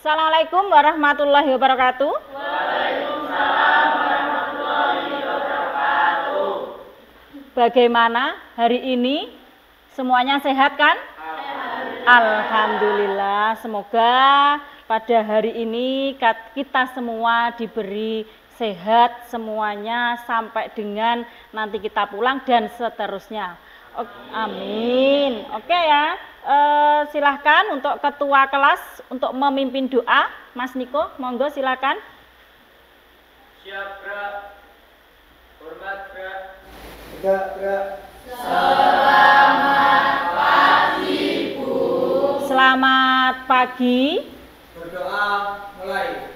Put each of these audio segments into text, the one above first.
Assalamualaikum warahmatullahi wabarakatuh. Waalaikumsalam warahmatullahi wabarakatuh. Bagaimana hari ini? Semuanya sehat kan? Alhamdulillah. Semoga pada hari ini kita semua diberi sehat semuanya sampai dengan nanti kita pulang dan seterusnya. Amin. Oke ya. Silahkan untuk ketua kelas untuk memimpin doa. Mas Niko, monggo silahkan. Siap, Bra. Hormat, Bra. Enggak, Bra. Selamat pagi, Bu. Selamat pagi. Berdoa mulai.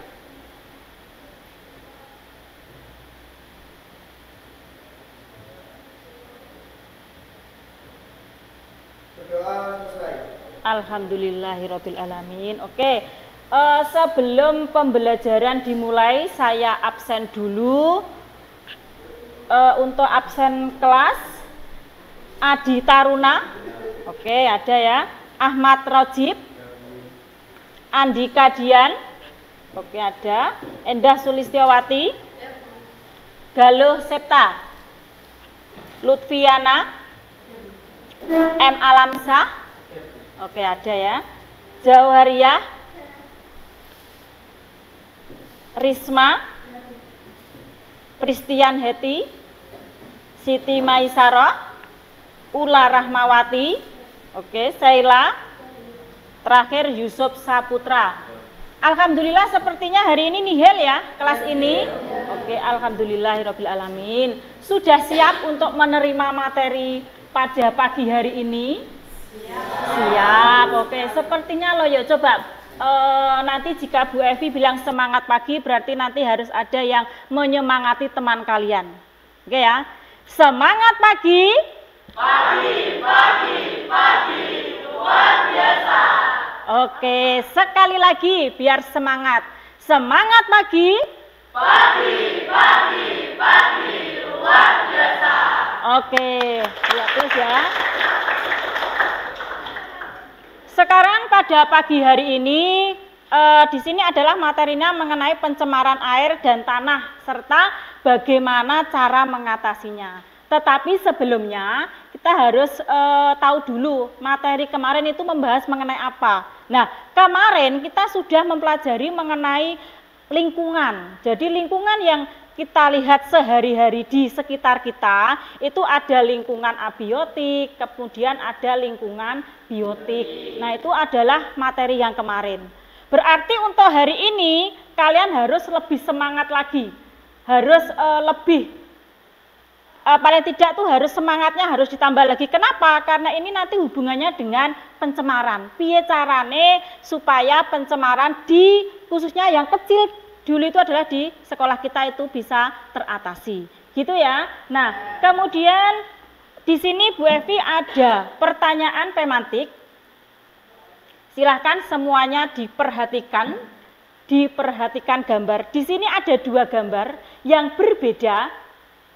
Berdoa selesai. Alhamdulillahirabbil alamin. Oke. Sebelum pembelajaran dimulai, saya absen dulu. Untuk absen kelas Adi Taruna. Oke, ada ya. Ahmad Rojib. Andika Dian. Oke, ada. Endah Sulistiawati. Galuh Septa. Lutfiana. M. Alamsah. Oke, ada ya. Jauhariyah. Risma. Pristian Heti. Siti Maisaro. Ula Rahmawati. Oke, Saila. Terakhir Yusuf Saputra. Alhamdulillah sepertinya hari ini nihil ya kelas ini. Oke, alhamdulillahirabbil alamin. Sudah siap untuk menerima materi pada pagi hari ini? Siap. Oke, sepertinya loyo coba nanti jika Bu Evi bilang semangat pagi berarti nanti harus ada yang menyemangati teman kalian. Oke ya. Semangat pagi. Pagi, luar biasa. Oke, sekali lagi biar semangat. Semangat pagi. Pagi, luar biasa. Oke, ya terus ya. Sekarang pada pagi hari ini di sini adalah materinya mengenai pencemaran air dan tanah serta bagaimana cara mengatasinya. Tetapi sebelumnya kita harus tahu dulu materi kemarin itu membahas mengenai apa. Nah, kemarin kita sudah mempelajari mengenai lingkungan. Jadi lingkungan yang kita lihat sehari-hari di sekitar kita itu ada lingkungan abiotik, kemudian ada lingkungan biotik. Nah, itu adalah materi yang kemarin. Berarti untuk hari ini kalian harus lebih semangat lagi. Harus lebih paling tidak tuh harus semangatnya harus ditambah lagi. Kenapa? Karena ini nanti hubungannya dengan pencemaran. Piye carane supaya pencemaran di khususnya yang kecil dulu itu adalah di sekolah kita itu bisa teratasi. Gitu ya. Nah, kemudian di sini Bu Evi ada pertanyaan pemantik. Silahkan semuanya diperhatikan. Diperhatikan gambar. Di sini ada dua gambar yang berbeda.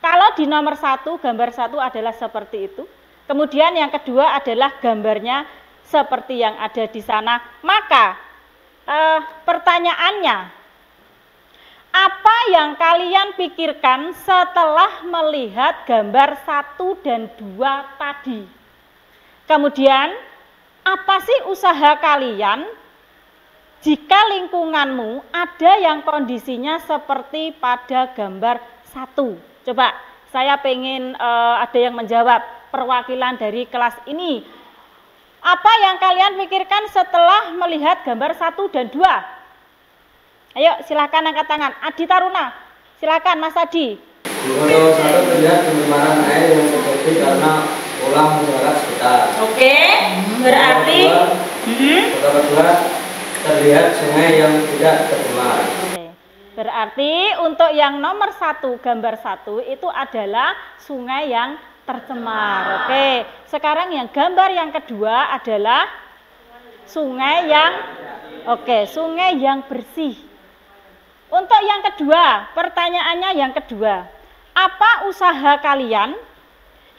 Kalau di nomor 1, gambar 1 adalah seperti itu. Kemudian yang kedua adalah gambarnya seperti yang ada di sana. Maka pertanyaannya, apa yang kalian pikirkan setelah melihat gambar 1 dan 2 tadi? Kemudian, apa sih usaha kalian jika lingkunganmu ada yang kondisinya seperti pada gambar 1? Coba, saya pengen ada yang menjawab perwakilan dari kelas ini. Apa yang kalian pikirkan setelah melihat gambar 1 dan 2? Ayo, silakan angkat tangan. Adi Taruna, silakan Mas Adi. Kalau satu terlihat pencemaran air yang seperti karena ulang masyarakat sekitar. Oke, berarti Pertama kedua terlihat sungai yang tidak tercemar. Berarti untuk yang nomor 1, gambar 1 itu adalah sungai yang tercemar. Oke, sekarang yang gambar yang kedua adalah sungai yang bersih. Untuk yang kedua, pertanyaannya yang kedua, apa usaha kalian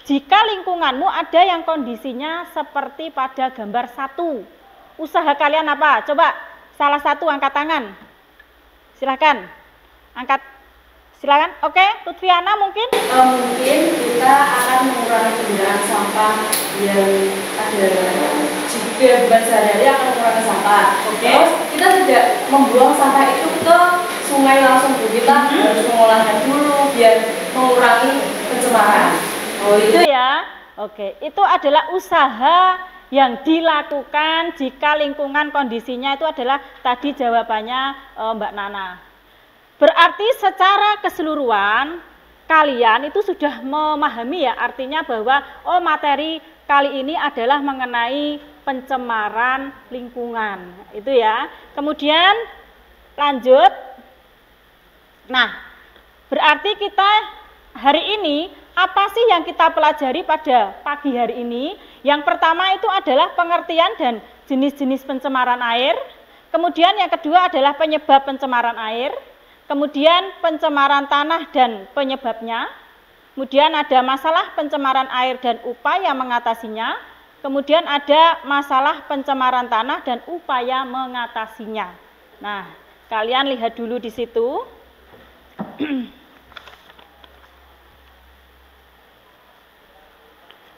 jika lingkunganmu ada yang kondisinya seperti pada gambar 1? Usaha kalian apa? Coba salah satu angkat tangan. Silakan. Angkat. Silakan. Oke, Lutfiana mungkin? Mungkin kita akan mengurangi penggunaan sampah yang ada di kehidupan sehari-hari, akan mengurangi sampah. Terus kita tidak membuang sampah itu ke sungai langsung, kita harus mengolahnya dulu biar mengurangi pencemaran. Oh itu ya. Oke, itu adalah usaha yang dilakukan jika lingkungan kondisinya itu adalah tadi jawabannya Mbak Nana. Berarti secara keseluruhan kalian itu sudah memahami ya, artinya bahwa materi kali ini adalah mengenai pencemaran lingkungan. Itu ya. Kemudian lanjut. Nah, berarti kita hari ini apa sih yang kita pelajari pada pagi hari ini? Yang pertama itu adalah pengertian dan jenis-jenis pencemaran air. Kemudian yang kedua adalah penyebab pencemaran air. Kemudian pencemaran tanah dan penyebabnya. Kemudian ada masalah pencemaran air dan upaya mengatasinya. Kemudian ada masalah pencemaran tanah dan upaya mengatasinya. Nah, kalian lihat dulu di situ.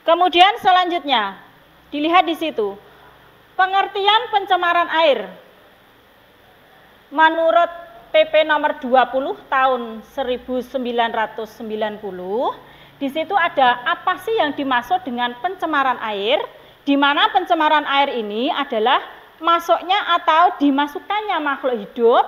Kemudian selanjutnya, dilihat di situ, pengertian pencemaran air. Menurut PP nomor 20 tahun 1990, di situ ada apa sih yang dimaksud dengan pencemaran air, di mana pencemaran air ini adalah masuknya atau dimasukkannya makhluk hidup,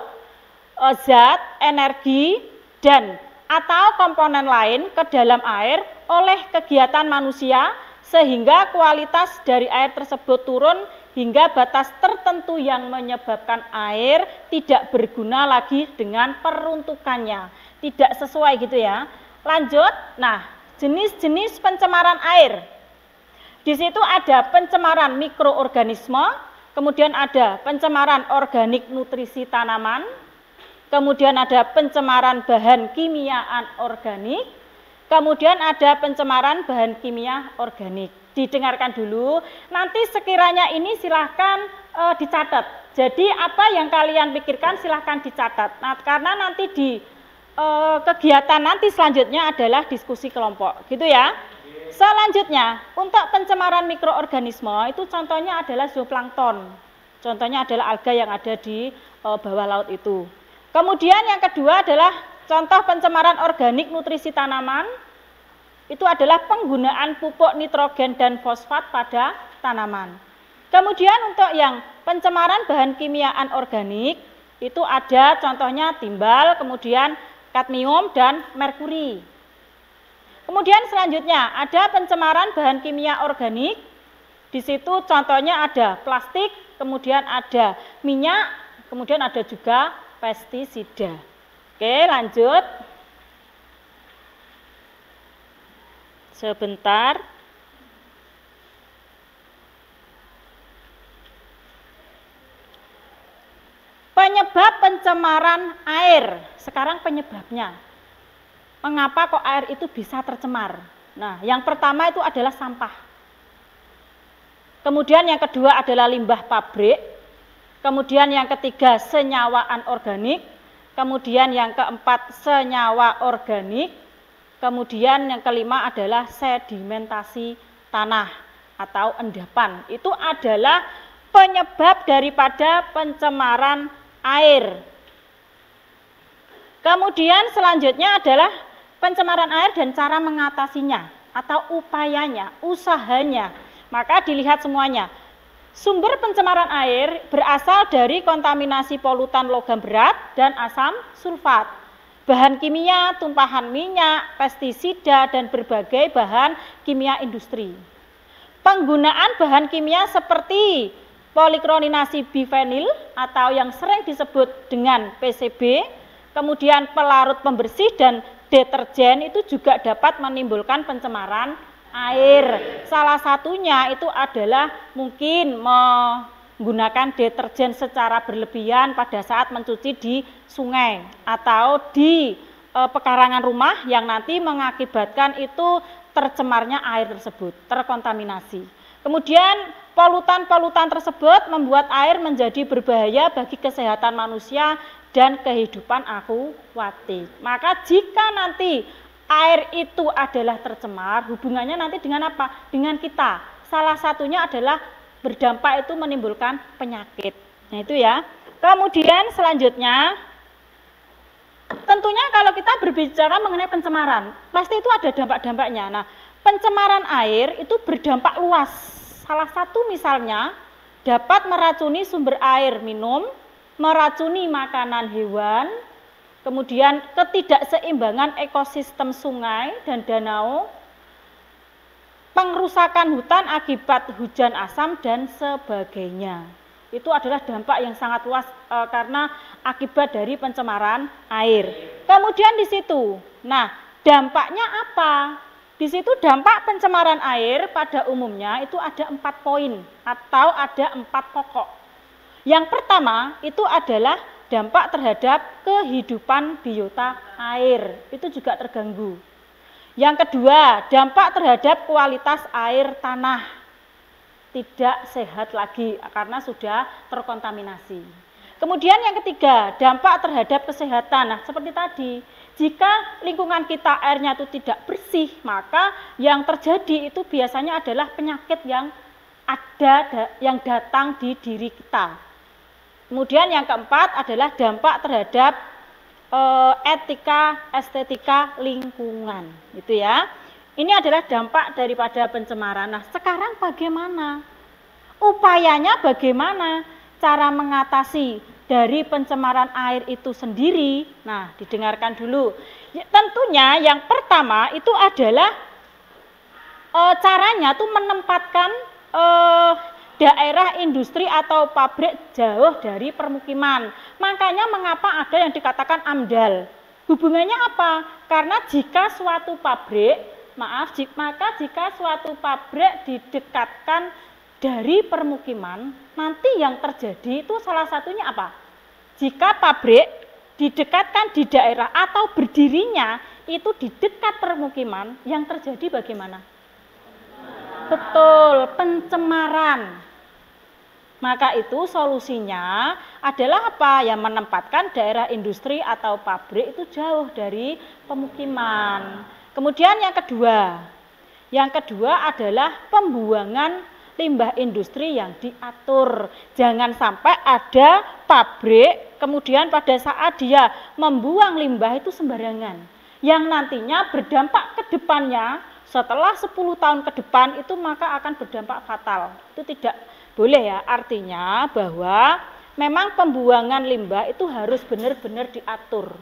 zat, energi, dan atau komponen lain ke dalam air oleh kegiatan manusia sehingga kualitas dari air tersebut turun hingga batas tertentu yang menyebabkan air tidak berguna lagi dengan peruntukannya, tidak sesuai gitu ya. Lanjut, nah jenis-jenis pencemaran air. Di situ ada pencemaran mikroorganisme, kemudian ada pencemaran organik nutrisi tanaman, kemudian ada pencemaran bahan kimia anorganik, kemudian ada pencemaran bahan kimia organik. Didengarkan dulu, nanti sekiranya ini silahkan dicatat. Jadi apa yang kalian pikirkan silahkan dicatat. Nah, karena nanti di kegiatan nanti selanjutnya adalah diskusi kelompok, gitu ya. Selanjutnya, untuk pencemaran mikroorganisme itu contohnya adalah zooplankton. Contohnya adalah alga yang ada di bawah laut itu. Kemudian yang kedua adalah contoh pencemaran organik nutrisi tanaman. Itu adalah penggunaan pupuk nitrogen dan fosfat pada tanaman. Kemudian untuk yang pencemaran bahan kimia anorganik, itu ada contohnya timbal, kemudian kadmium dan merkuri. Kemudian selanjutnya ada pencemaran bahan kimia organik. Di situ contohnya ada plastik, kemudian ada minyak, kemudian ada juga pestisida. Oke, lanjut. Sebentar. Penyebab pencemaran air. Sekarang penyebabnya. Mengapa kok air itu bisa tercemar? Nah, yang pertama itu adalah sampah. Kemudian yang kedua adalah limbah pabrik. Kemudian yang ketiga senyawa anorganik. Kemudian yang keempat senyawa organik. Kemudian yang kelima adalah sedimentasi tanah atau endapan. Itu adalah penyebab daripada pencemaran air. Kemudian selanjutnya adalah pencemaran air dan cara mengatasinya atau upayanya, usahanya. Maka dilihat semuanya. Sumber pencemaran air berasal dari kontaminasi polutan logam berat dan asam sulfat. Bahan kimia, tumpahan minyak, pestisida, dan berbagai bahan kimia industri. Penggunaan bahan kimia seperti poliklorinasi bifenil atau yang sering disebut dengan PCB, kemudian pelarut pembersih dan deterjen itu juga dapat menimbulkan pencemaran air. Salah satunya itu adalah mungkin menggunakan deterjen secara berlebihan pada saat mencuci di sungai atau di pekarangan rumah yang nanti mengakibatkan itu tercemarnya air tersebut, terkontaminasi. Kemudian polutan-polutan tersebut membuat air menjadi berbahaya bagi kesehatan manusia dan kehidupan akuatik. Maka jika nanti air itu adalah tercemar, hubungannya nanti dengan apa? Dengan kita. Salah satunya adalah berdampak itu menimbulkan penyakit. Nah itu ya. Kemudian selanjutnya, tentunya kalau kita berbicara mengenai pencemaran, pasti itu ada dampak-dampaknya. Nah, pencemaran air itu berdampak luas. Salah satu misalnya dapat meracuni sumber air minum, meracuni makanan hewan, kemudian ketidakseimbangan ekosistem sungai dan danau, pengrusakan hutan akibat hujan asam dan sebagainya. Itu adalah dampak yang sangat luas karena akibat dari pencemaran air. Kemudian di situ, nah dampaknya apa? Di situ dampak pencemaran air pada umumnya itu ada 4 poin atau ada 4 pokok. Yang pertama itu adalah dampak terhadap kehidupan biota air, itu juga terganggu. Yang kedua, dampak terhadap kualitas air tanah, tidak sehat lagi karena sudah terkontaminasi. Kemudian yang ketiga, dampak terhadap kesehatan. Nah, seperti tadi, jika lingkungan kita airnya itu tidak bersih, maka yang terjadi itu biasanya adalah penyakit yang datang di diri kita. Kemudian yang keempat adalah dampak terhadap etika, estetika lingkungan, gitu ya. Ini adalah dampak daripada pencemaran. Nah, sekarang bagaimana? Upayanya bagaimana? Cara mengatasi dari pencemaran air itu sendiri. Nah, didengarkan dulu. Ya, tentunya yang pertama itu adalah caranya tuh menempatkan daerah industri atau pabrik jauh dari permukiman. Makanya mengapa ada yang dikatakan AMDAL? Hubungannya apa? Karena jika suatu pabrik, maka jika suatu pabrik didekatkan dari permukiman, nanti yang terjadi itu salah satunya apa? Jika pabrik didekatkan di daerah atau berdirinya itu di dekat permukiman, yang terjadi bagaimana? Betul, pencemaran. Maka itu solusinya adalah apa? Ya menempatkan daerah industri atau pabrik itu jauh dari pemukiman. Kemudian yang kedua adalah pembuangan limbah industri yang diatur. Jangan sampai ada pabrik kemudian pada saat dia membuang limbah itu sembarangan. Yang nantinya berdampak ke depannya setelah 10 tahun ke depan itu maka akan berdampak fatal. Itu tidak boleh ya, artinya bahwa memang pembuangan limbah itu harus benar-benar diatur.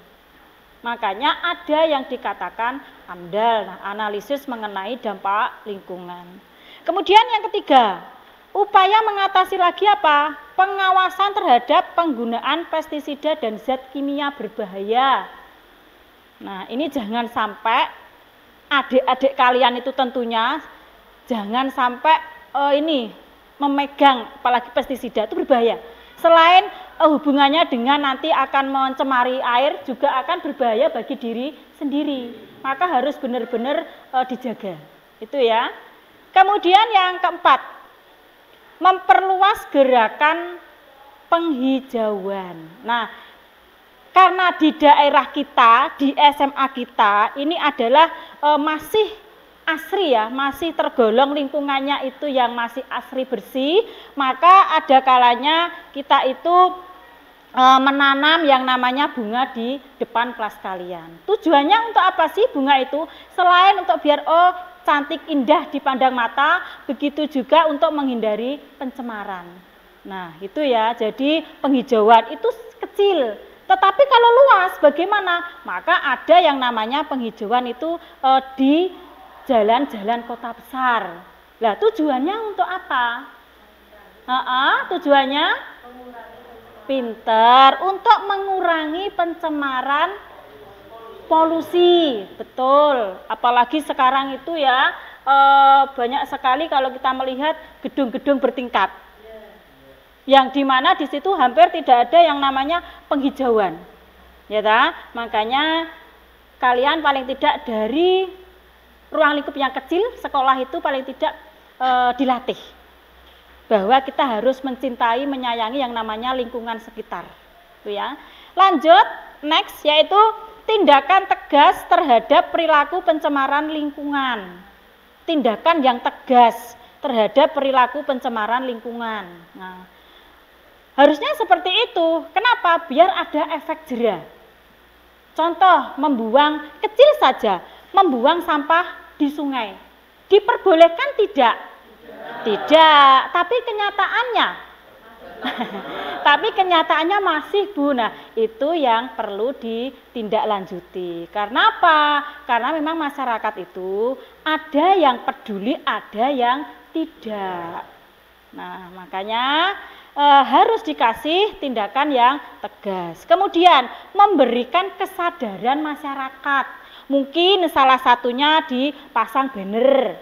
Makanya ada yang dikatakan AMDAL, nah, analisis mengenai dampak lingkungan. Kemudian yang ketiga, upaya mengatasi lagi apa? Pengawasan terhadap penggunaan pestisida dan zat kimia berbahaya. Nah, ini jangan sampai adik-adik kalian itu tentunya jangan sampai memegang apalagi pestisida itu berbahaya. Selain hubungannya dengan nanti akan mencemari air juga akan berbahaya bagi diri sendiri. Maka harus benar-benar dijaga. Itu ya. Kemudian yang keempat, memperluas gerakan penghijauan. Nah, karena di daerah kita, di SMA kita ini adalah masih asri ya, masih tergolong lingkungannya itu yang masih asri bersih, maka ada kalanya kita itu menanam yang namanya bunga di depan kelas kalian. Tujuannya untuk apa sih bunga itu? Selain untuk biar cantik indah dipandang mata, begitu juga untuk menghindari pencemaran. Nah itu ya, jadi penghijauan itu kecil. Tetapi kalau luas bagaimana? Maka ada yang namanya penghijauan itu di jalan-jalan kota besar. Lah tujuannya untuk apa? Tujuannya pinter, untuk mengurangi pencemaran polusi. Betul. Apalagi sekarang itu ya banyak sekali kalau kita melihat gedung-gedung bertingkat. Yang dimana di situ hampir tidak ada yang namanya penghijauan. Ya ta? Makanya kalian paling tidak dari ruang lingkup yang kecil, sekolah itu paling tidak dilatih. bahwa kita harus mencintai, menyayangi yang namanya lingkungan sekitar. Itu ya. Lanjut, next, yaitu tindakan tegas terhadap perilaku pencemaran lingkungan. Tindakan yang tegas terhadap perilaku pencemaran lingkungan. Nah, harusnya seperti itu. Kenapa? Biar ada efek jera. Contoh, membuang kecil saja, membuang sampah di sungai. Diperbolehkan tidak? Tidak, tapi kenyataannya masih, Bu. Nah, itu yang perlu ditindaklanjuti. Karena apa? Karena memang masyarakat itu ada yang peduli, ada yang tidak. Nah, makanya harus dikasih tindakan yang tegas. Kemudian memberikan kesadaran masyarakat. Mungkin salah satunya dipasang banner.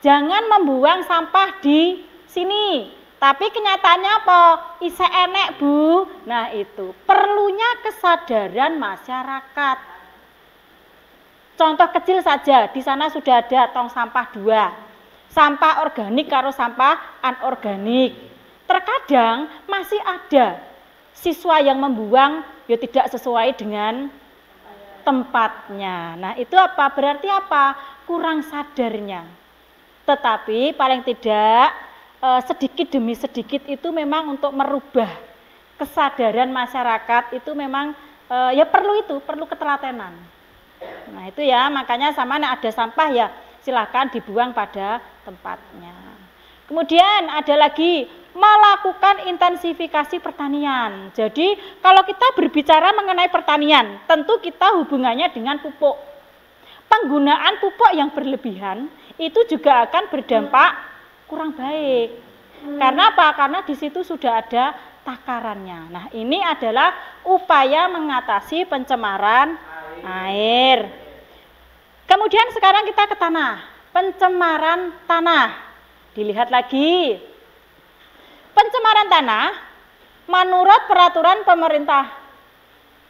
Jangan membuang sampah di sini. Tapi kenyataannya apa? Isek enek, Bu. Nah, itu perlunya kesadaran masyarakat. Contoh kecil saja, di sana sudah ada tong sampah 2. Sampah organik karo sampah anorganik. Terkadang masih ada siswa yang membuang ya tidak sesuai dengan tempatnya. Nah, itu apa? Berarti apa? Kurang sadarnya. Tetapi paling tidak sedikit demi sedikit itu memang untuk merubah kesadaran masyarakat itu memang ya perlu ketelatenan. Nah, itu ya, makanya sama ada sampah ya silahkan dibuang pada tempatnya. Kemudian ada lagi melakukan intensifikasi pertanian. Jadi kalau kita berbicara mengenai pertanian, tentu kita hubungannya dengan pupuk. Penggunaan pupuk yang berlebihan itu juga akan berdampak kurang baik. Karena apa? Karena di situ sudah ada takarannya. Nah, ini adalah upaya mengatasi pencemaran air. Kemudian sekarang kita ke tanah. Pencemaran tanah. Dilihat lagi. Pencemaran tanah menurut peraturan pemerintah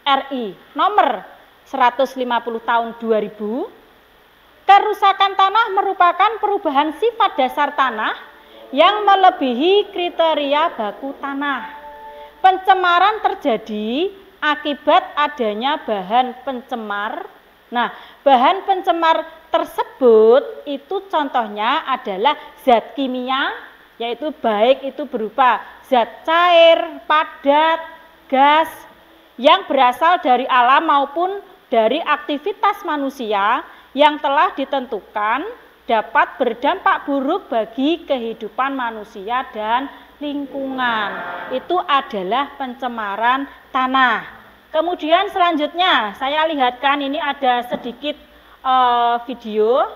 RI nomor 150 tahun 2000, kerusakan tanah merupakan perubahan sifat dasar tanah yang melebihi kriteria baku tanah. Pencemaran terjadi akibat adanya bahan pencemar. Nah, bahan pencemar tersebut itu contohnya adalah zat kimia, yaitu baik itu berupa zat cair, padat, gas yang berasal dari alam maupun dari aktivitas manusia yang telah ditentukan dapat berdampak buruk bagi kehidupan manusia dan lingkungan. Itu adalah pencemaran tanah. Kemudian selanjutnya saya lihatkan ini ada sedikit video.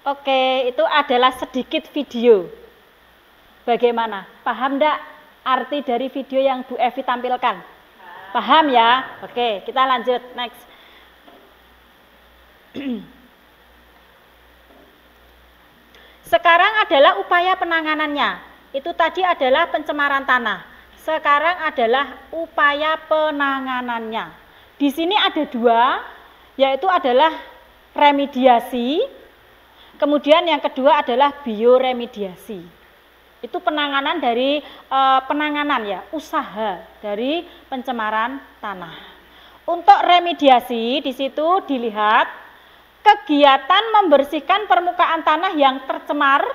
Oke, itu adalah sedikit video. Bagaimana? Paham enggak arti dari video yang Bu Evi tampilkan? Paham ya? Oke, kita lanjut, next. Sekarang adalah upaya penanganannya. Itu tadi adalah pencemaran tanah. sekarang adalah upaya penanganannya. Di sini ada dua, yaitu adalah remediasi, kemudian yang kedua adalah bioremediasi. Itu penanganan dari penanganan ya, usaha dari pencemaran tanah. Untuk remediasi di situ dilihat kegiatan membersihkan permukaan tanah yang tercemar,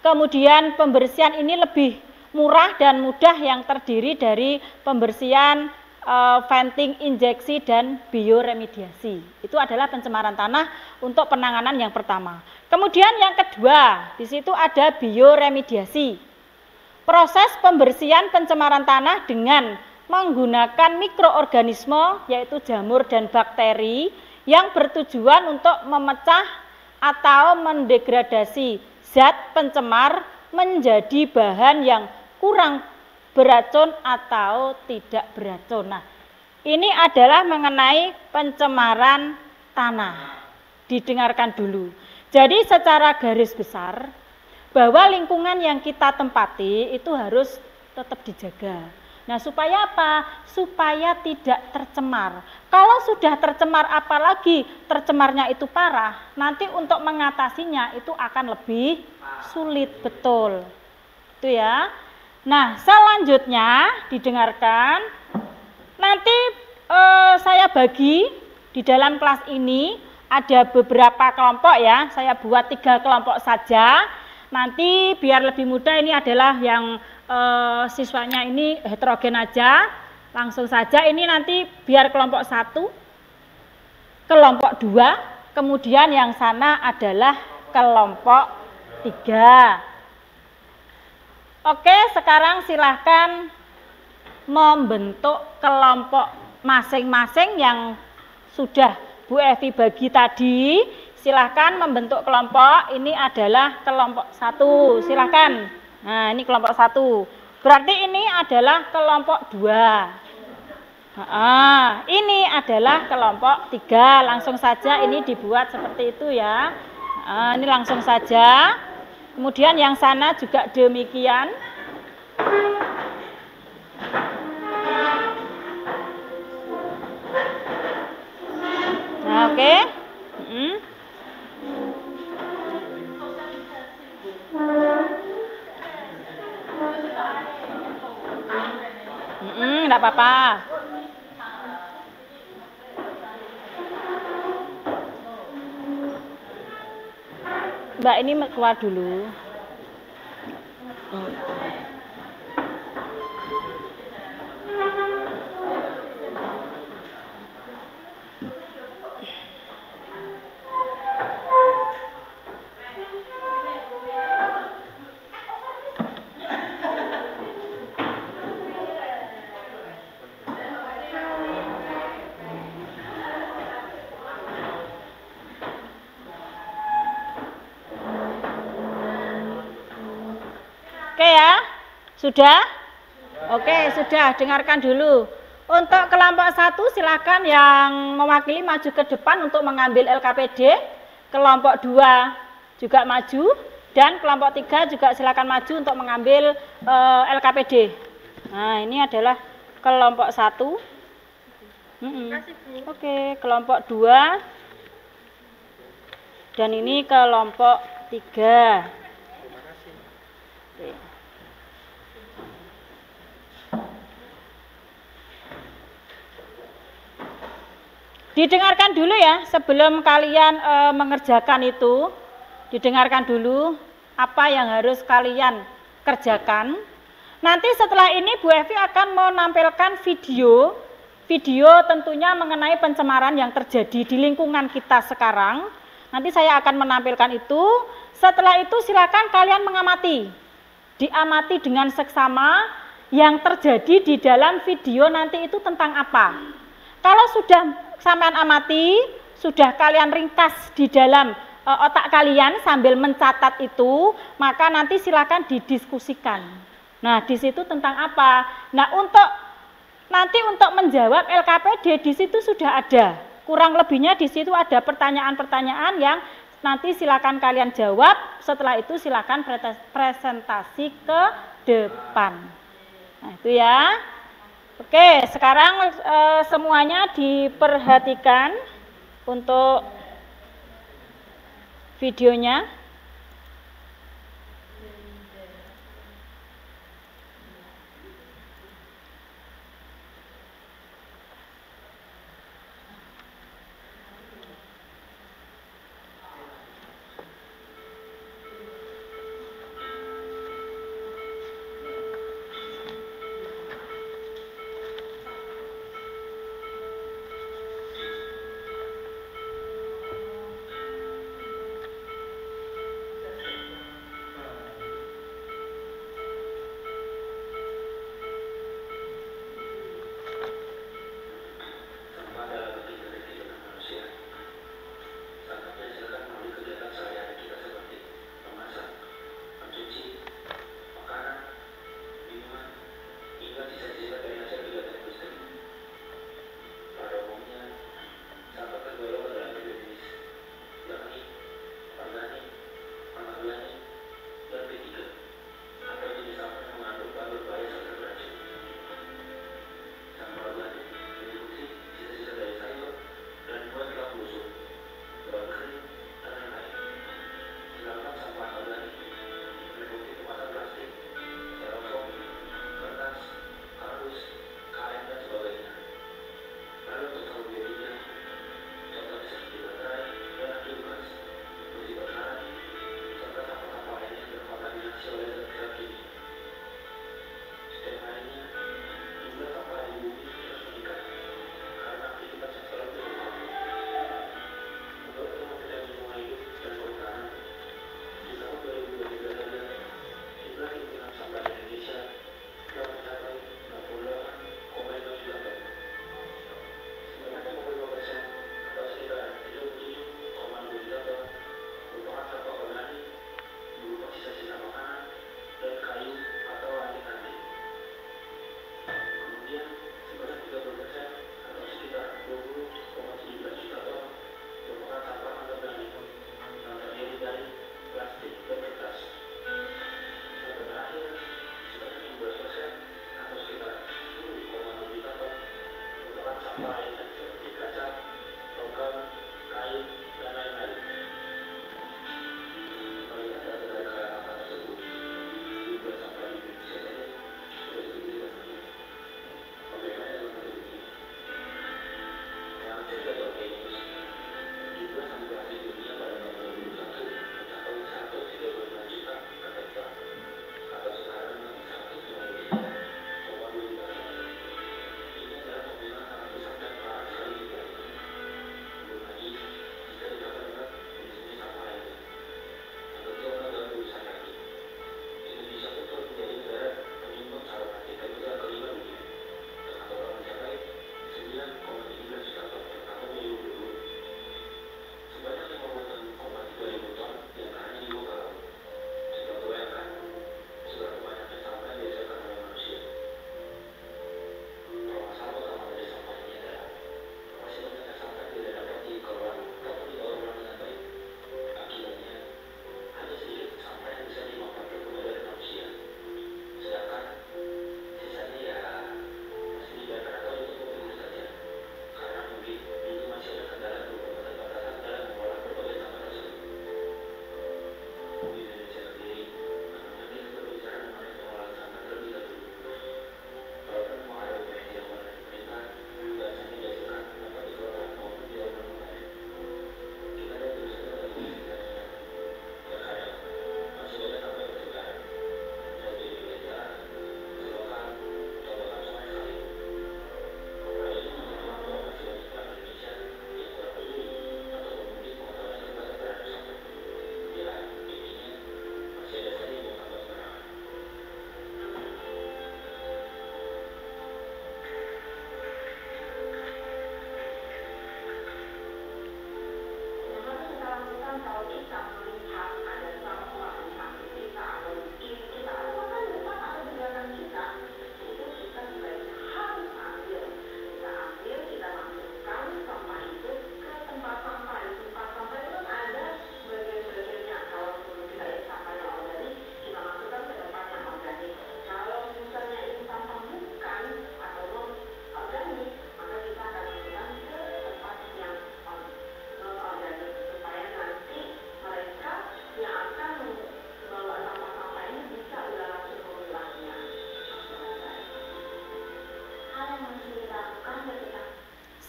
kemudian pembersihan ini lebih murah dan mudah yang terdiri dari pembersihan, venting, injeksi, dan bioremediasi. Itu adalah pencemaran tanah untuk penanganan yang pertama. Kemudian yang kedua, di situ ada bioremediasi. Proses pembersihan pencemaran tanah dengan menggunakan mikroorganisme, yaitu jamur dan bakteri, yang bertujuan untuk memecah atau mendegradasi zat pencemar menjadi bahan yang kurang beracun atau tidak beracun. Nah, ini adalah mengenai pencemaran tanah. Didengarkan dulu. Jadi secara garis besar, bahwa lingkungan yang kita tempati itu harus tetap dijaga. Nah, supaya apa? Supaya tidak tercemar. Kalau sudah tercemar, apalagi tercemarnya itu parah, nanti untuk mengatasinya itu akan lebih sulit, betul. Itu ya. Nah, selanjutnya didengarkan. Nanti saya bagi di dalam kelas ini ada beberapa kelompok ya. Saya buat 3 kelompok saja. Nanti biar lebih mudah, ini adalah yang siswanya ini heterogen aja. Langsung saja ini nanti biar kelompok 1, kelompok 2, kemudian yang sana adalah kelompok 3. Oke, sekarang silahkan membentuk kelompok masing-masing yang sudah Bu Evi bagi tadi. Silahkan membentuk kelompok. Ini adalah kelompok 1, silahkan. Nah, ini kelompok 1. Berarti ini adalah kelompok 2. Ini adalah kelompok 3. Langsung saja ini dibuat seperti itu ya. Ini langsung saja. Kemudian yang sana juga demikian. Nah, oke. Enggak apa-apa. Mbak ini keluar dulu. Oke ya, sudah? Oke, sudah. Dengarkan dulu. Untuk kelompok 1 silakan yang mewakili maju ke depan untuk mengambil LKPD. Kelompok 2 juga maju. Dan kelompok 3 juga silakan maju untuk mengambil LKPD. Nah, ini adalah kelompok 1. Oke, kelompok 2. Dan ini kelompok 3. Didengarkan dulu ya, sebelum kalian mengerjakan itu, didengarkan dulu apa yang harus kalian kerjakan. Nanti setelah ini Bu Evi akan menampilkan video tentunya mengenai pencemaran yang terjadi di lingkungan kita sekarang. Nanti saya akan menampilkan itu. Setelah itu silakan kalian mengamati. Diamati dengan seksama yang terjadi di dalam video nanti itu tentang apa. Kalau sudah sampean amati, sudah kalian ringkas di dalam otak kalian sambil mencatat itu, maka nanti silakan didiskusikan. Nah, di situ tentang apa? Nah, nanti untuk menjawab LKPD di situ sudah ada. Kurang lebihnya di situ ada pertanyaan-pertanyaan yang nanti silakan kalian jawab. Setelah itu silakan presentasi ke depan. Nah, itu ya. Oke, sekarang semuanya diperhatikan untuk videonya.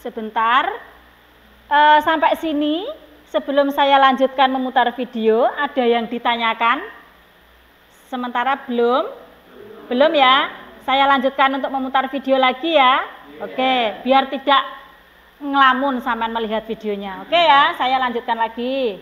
sebentar. Sampai sini, sebelum saya lanjutkan memutar video, ada yang ditanyakan? Sementara belum? Belum ya? Saya lanjutkan untuk memutar video lagi ya. Oke, biar tidak ngelamun sampai melihat videonya. Oke ya, saya lanjutkan lagi.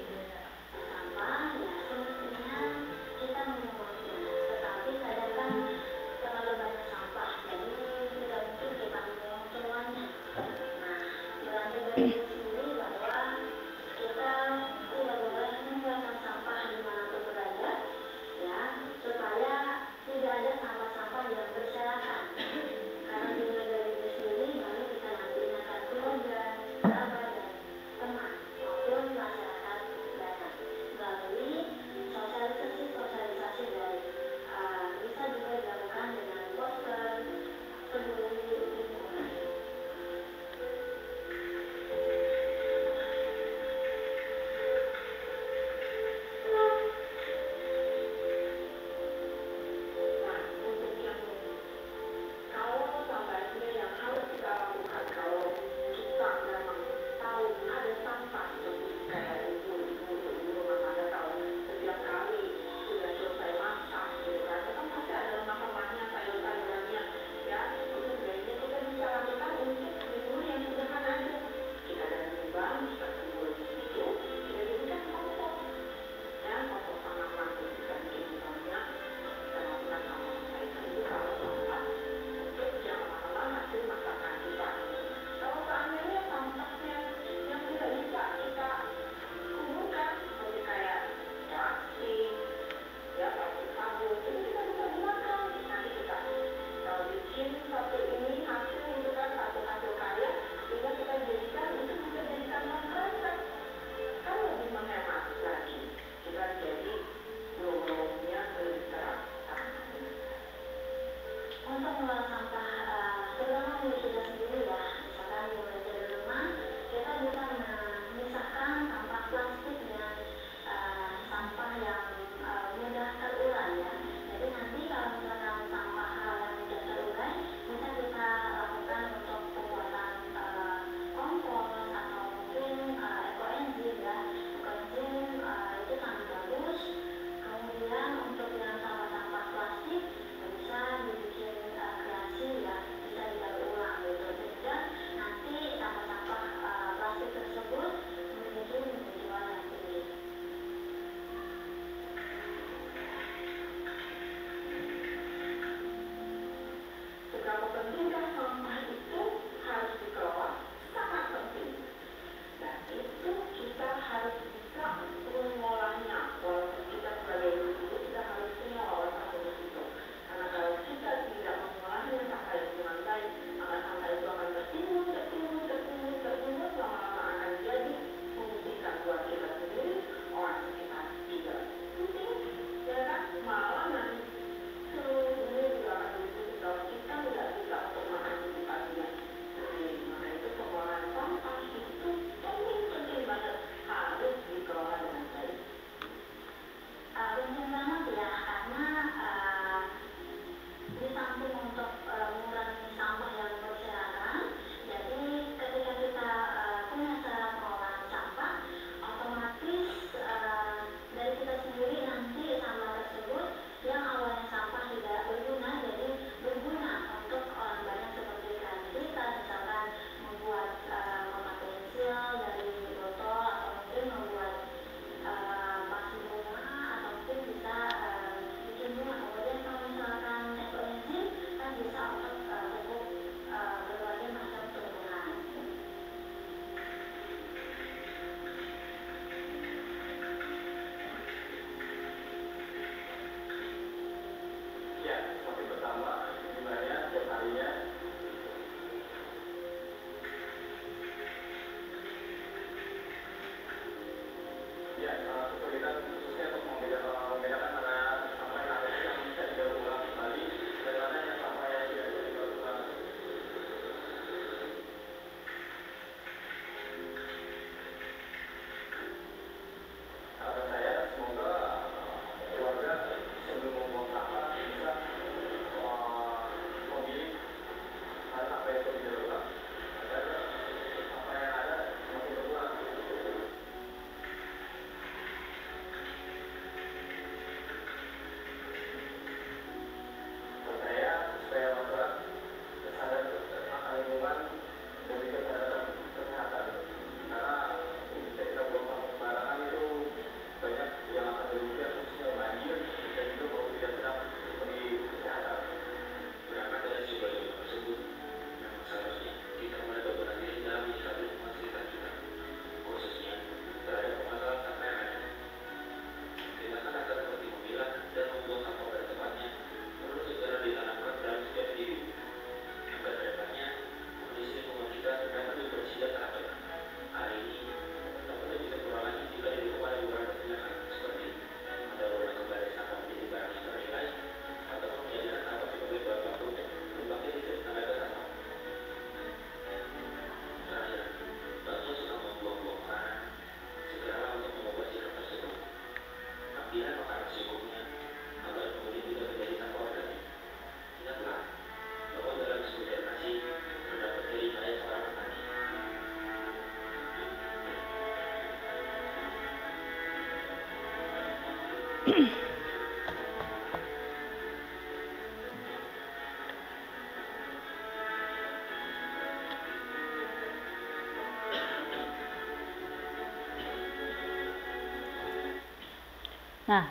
Nah,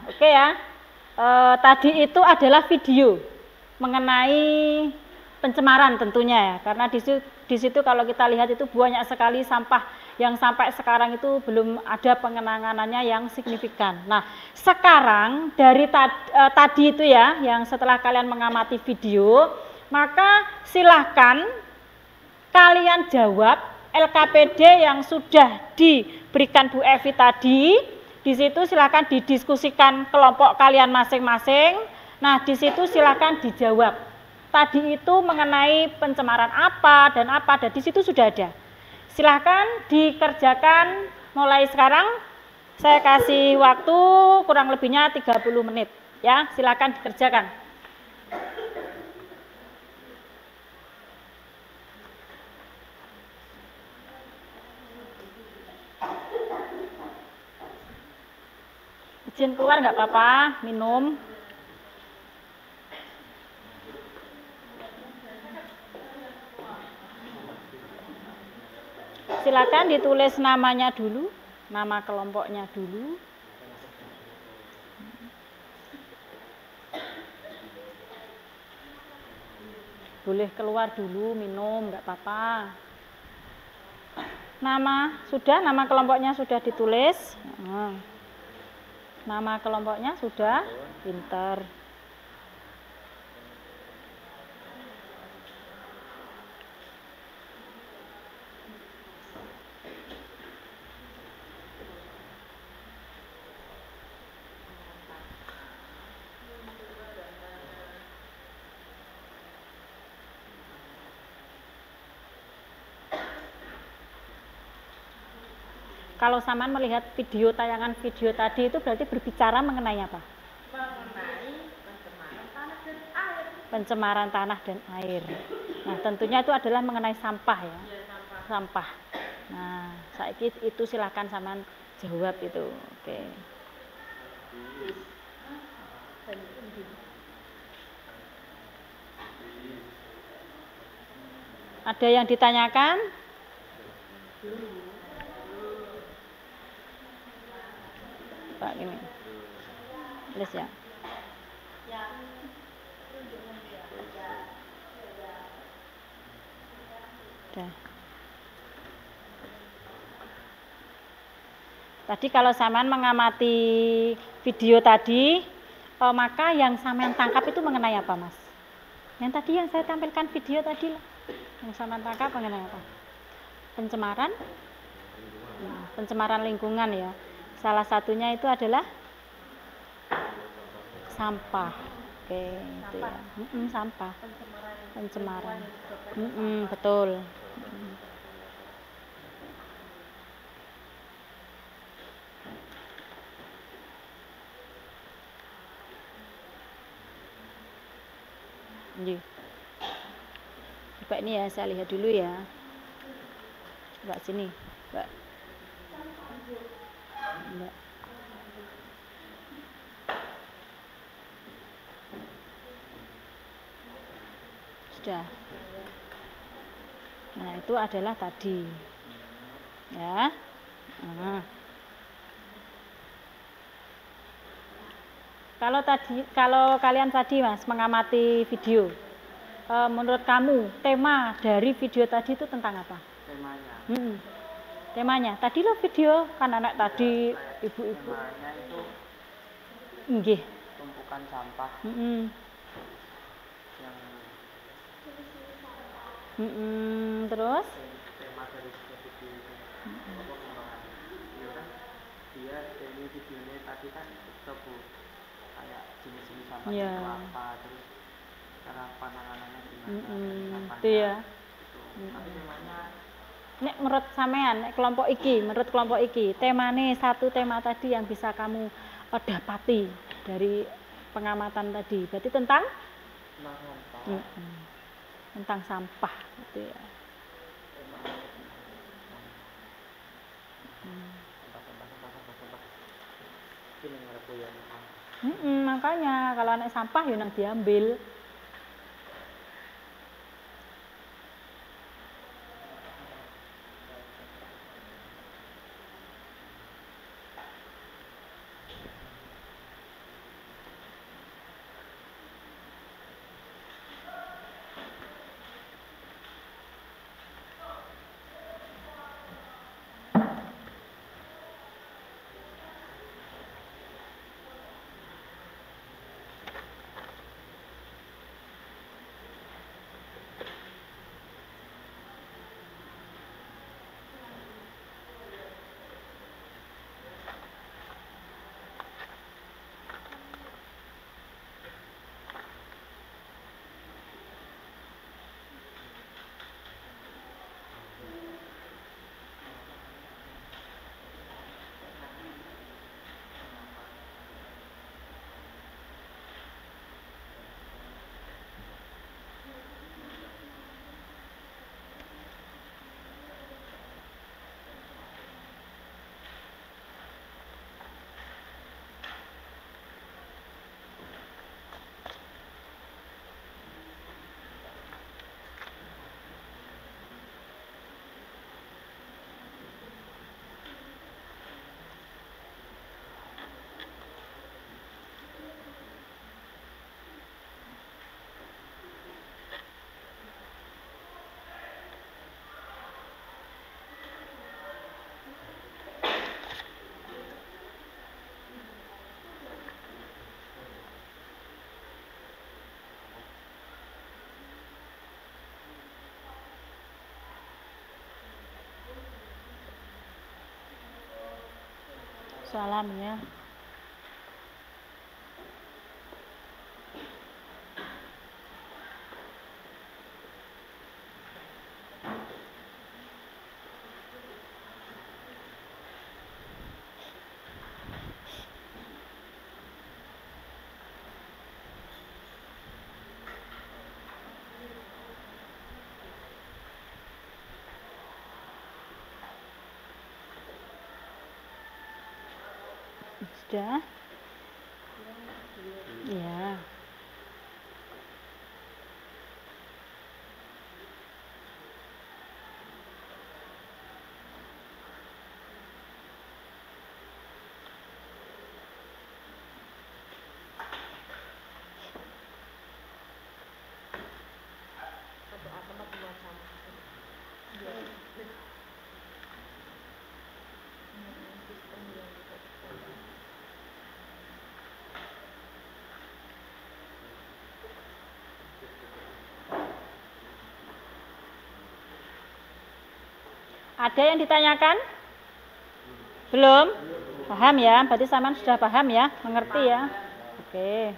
oke ya. Tadi itu adalah video mengenai pencemaran tentunya ya, karena di situ kalau kita lihat itu banyak sekali sampah yang sampai sekarang itu belum ada pengenanganannya yang signifikan. Nah, sekarang dari tadi itu ya, yang setelah kalian mengamati video, maka silahkan kalian jawab LKPD yang sudah diberikan Bu Evi tadi. Di situ silakan didiskusikan kelompok kalian masing-masing. Nah, di situ silakan dijawab. Tadi itu mengenai pencemaran apa dan apa, dan di situ sudah ada. Silakan dikerjakan mulai sekarang. Saya kasih waktu kurang lebihnya 30 menit. Ya, silakan dikerjakan. Izin keluar nggak apa-apa, minum. Silakan ditulis namanya dulu, nama kelompoknya dulu. Boleh keluar dulu, minum, nggak apa-apa. Nama sudah, nama kelompoknya sudah ditulis. Nama kelompoknya sudah, pinter. Kalau Saman melihat video, tayangan video tadi itu berarti berbicara mengenai apa? Mengenai pencemaran tanah dan air. Pencemaran tanah dan air. Nah, tentunya itu adalah mengenai sampah ya. Sampah. Nah, saiki itu silakan Saman jawab itu. Oke. Ada yang ditanyakan? Pak ini. Tulis ya. Udah. Tadi kalau Saman mengamati video tadi, maka yang Saman tangkap itu mengenai apa, Mas? Yang tadi yang saya tampilkan video tadi lah. Yang Saman tangkap mengenai apa? Pencemaran? Pencemaran lingkungan ya. Salah satunya itu adalah sampah. Oke, itu ya. Sampah. Pencemaran. Betul. Coba ini ya, saya lihat dulu ya. Coba sini, Mbak. Mbak. Sudah. Nah, itu adalah tadi. Ya. Kalau kalian tadi Mas mengamati video, menurut kamu tema dari video tadi itu tentang apa? Temanya. Temanya. Tadi lo video kan anak tadi ibu-ibu. Temanya itu Nggih. tumpukan sampah yang Terus? tema dari video itu. Apa kembangan? Iya kan? Dia dari videonya tadi kan tebu kayak jenis-jenis sampah Iya. apa, terus cara penanganannya gimana? Itu ya. Tapi temanya Nek menurut sampean, nek menurut kelompok iki, temane satu tema tadi yang bisa kamu dapati dari pengamatan tadi, berarti tentang sampah. tentang sampah gitu ya. Sampah. Ini ngarep ya. Makanya kalau anak sampah ya nang diambil. Salamnya. Sudah? Iya. Satu atom 2 sama. Sistem yang kita Ada yang ditanyakan? Belum? Paham ya? Berarti Saman sudah paham ya? Mengerti ya? Oke.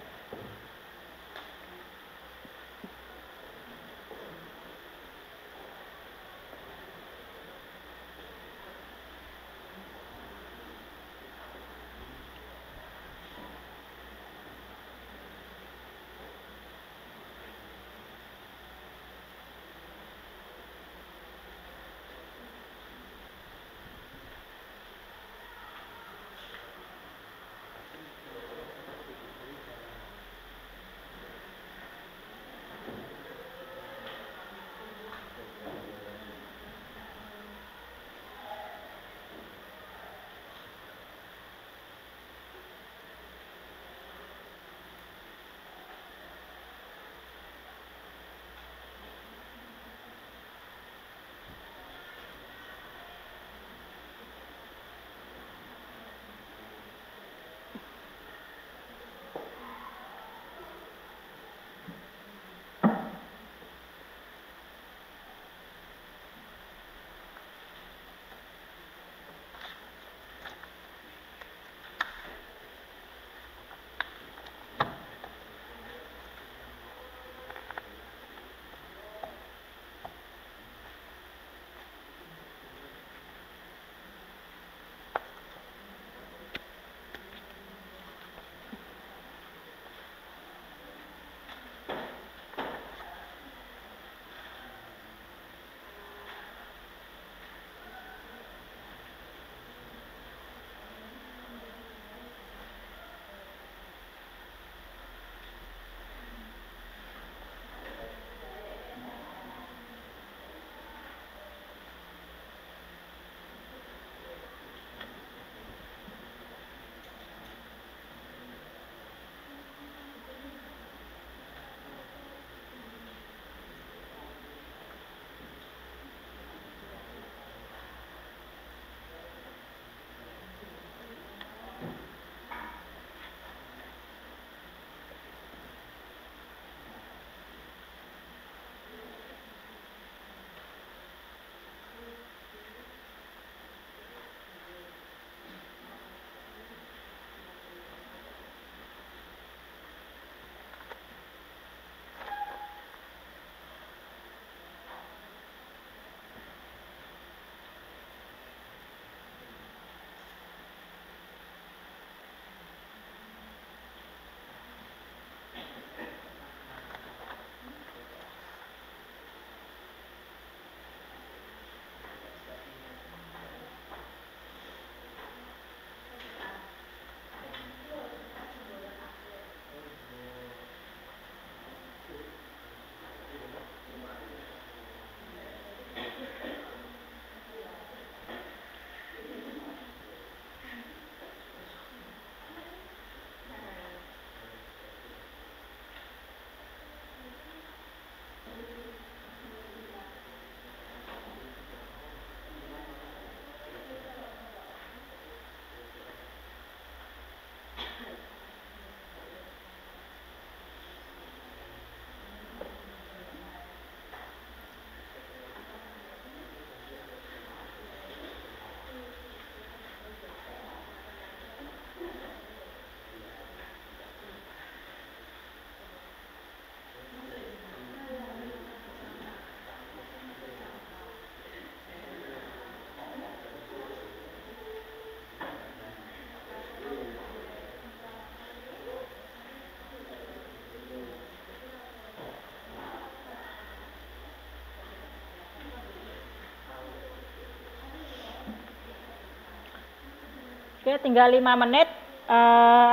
Ayo tinggal 5 menit.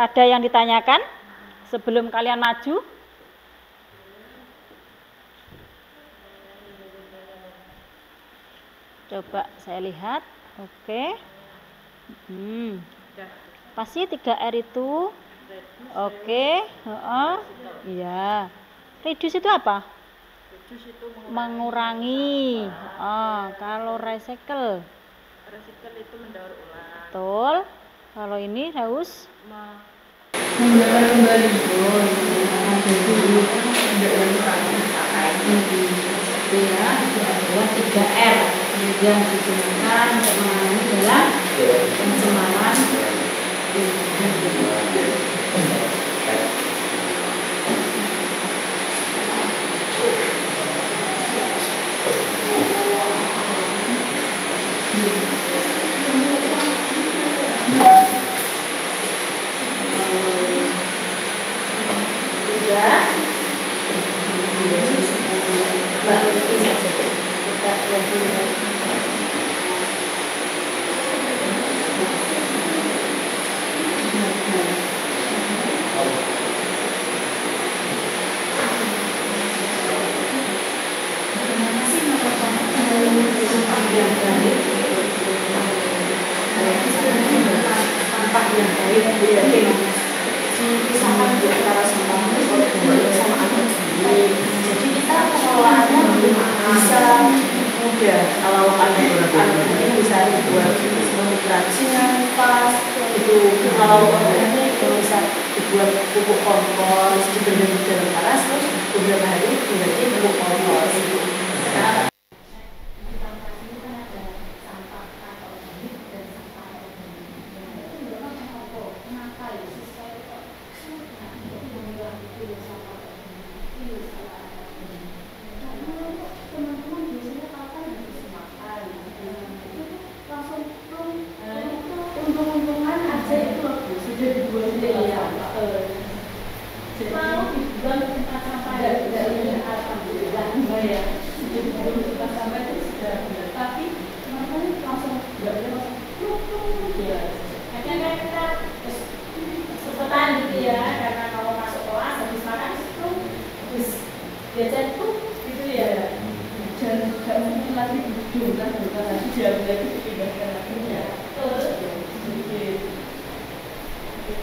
Ada yang ditanyakan sebelum kalian maju? Coba saya lihat. Oke. Pasti 3R itu. Oke. Iya. Reduce itu apa? Reduce itu mengurangi. Kalau recycle itu mendaur ulang. betul. Kalau ini harus menggunakan kembali ya, itu adalah 3R yang digunakan untuk menangani dalam pencemaran jadi kita pengelolaannya bisa mudah. Kalau ini bisa dibuat seperti kerajinan pas itu, kalau organik itu bisa dibuat pupuk kompos, diberi dalam panas terus beberapa hari menjadi pupuk kompos.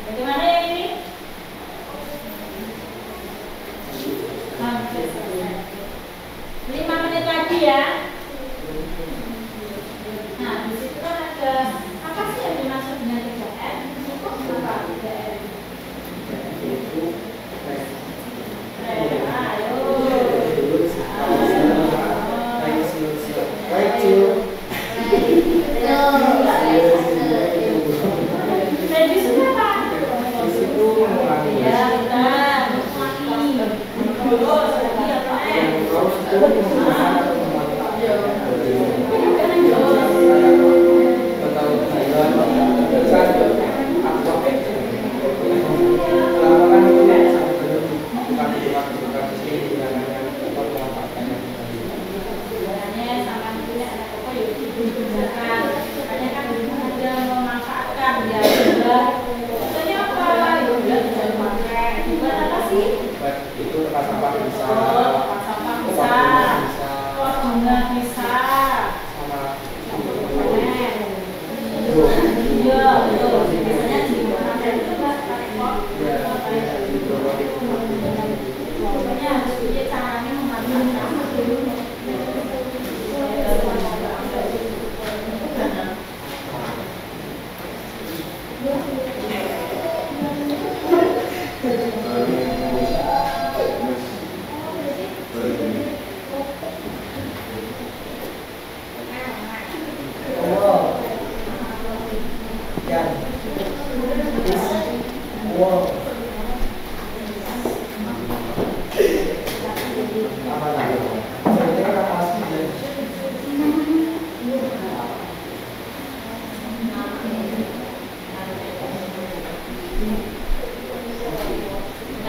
Bagaimana yang ini? 5 menit lagi ya. Nah, di situ kan ada apa sih yang dimaksud dengan 3R? Cukup apa 3R?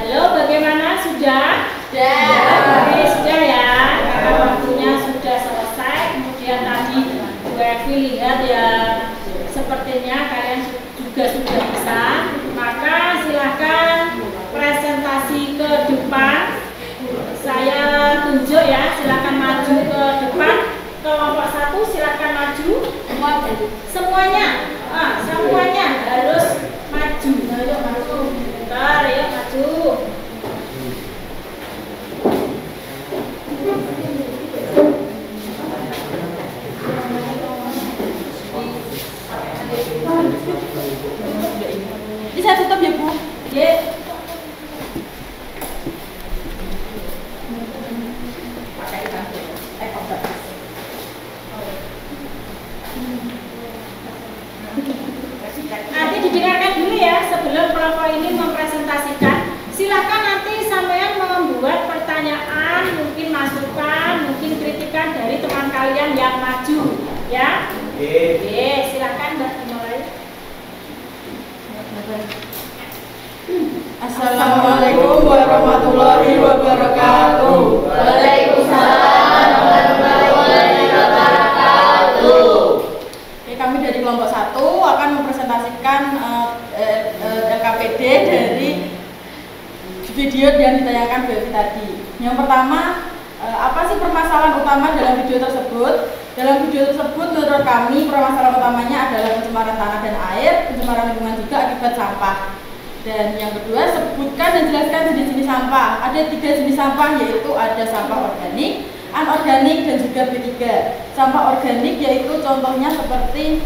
Halo, bagaimana? Sudah? Oke, sudah ya. Karena waktunya sudah selesai. Kemudian tadi Bu Evi lihat ya, sepertinya kalian juga tidak bisa, maka silakan presentasi ke depan. Saya tunjuk ya, silakan maju ke depan. Kelompok 1 silakan maju. Semuanya, semuanya harus maju. Ayo maju. Bentar, ayo maju. Bisa tutup ya Bu? Ya. Nanti didengarkan dulu ya sebelum kelompok ini mempresentasikan. Silakan nanti sampean membuat pertanyaan, mungkin masukan, mungkin kritikan dari teman kalian yang maju, ya. Oke, silakan Mbak dimulai. Assalamualaikum warahmatullahi wabarakatuh. Waalaikumsalam warahmatullahi wabarakatuh. Oke, kami dari kelompok 1 akan mempresentasikan LKPD dari video yang ditayangkan Bu Evi tadi. Yang pertama, apa sih permasalahan utama dalam video tersebut? Dalam video tersebut menurut kami permasalahan utamanya adalah pencemaran tanah dan air, pencemaran lingkungan juga akibat sampah. Dan yang kedua, sebutkan dan jelaskan jenis-jenis sampah. Ada 3 jenis sampah, yaitu ada sampah organik, anorganik, dan juga B3. Sampah organik yaitu contohnya seperti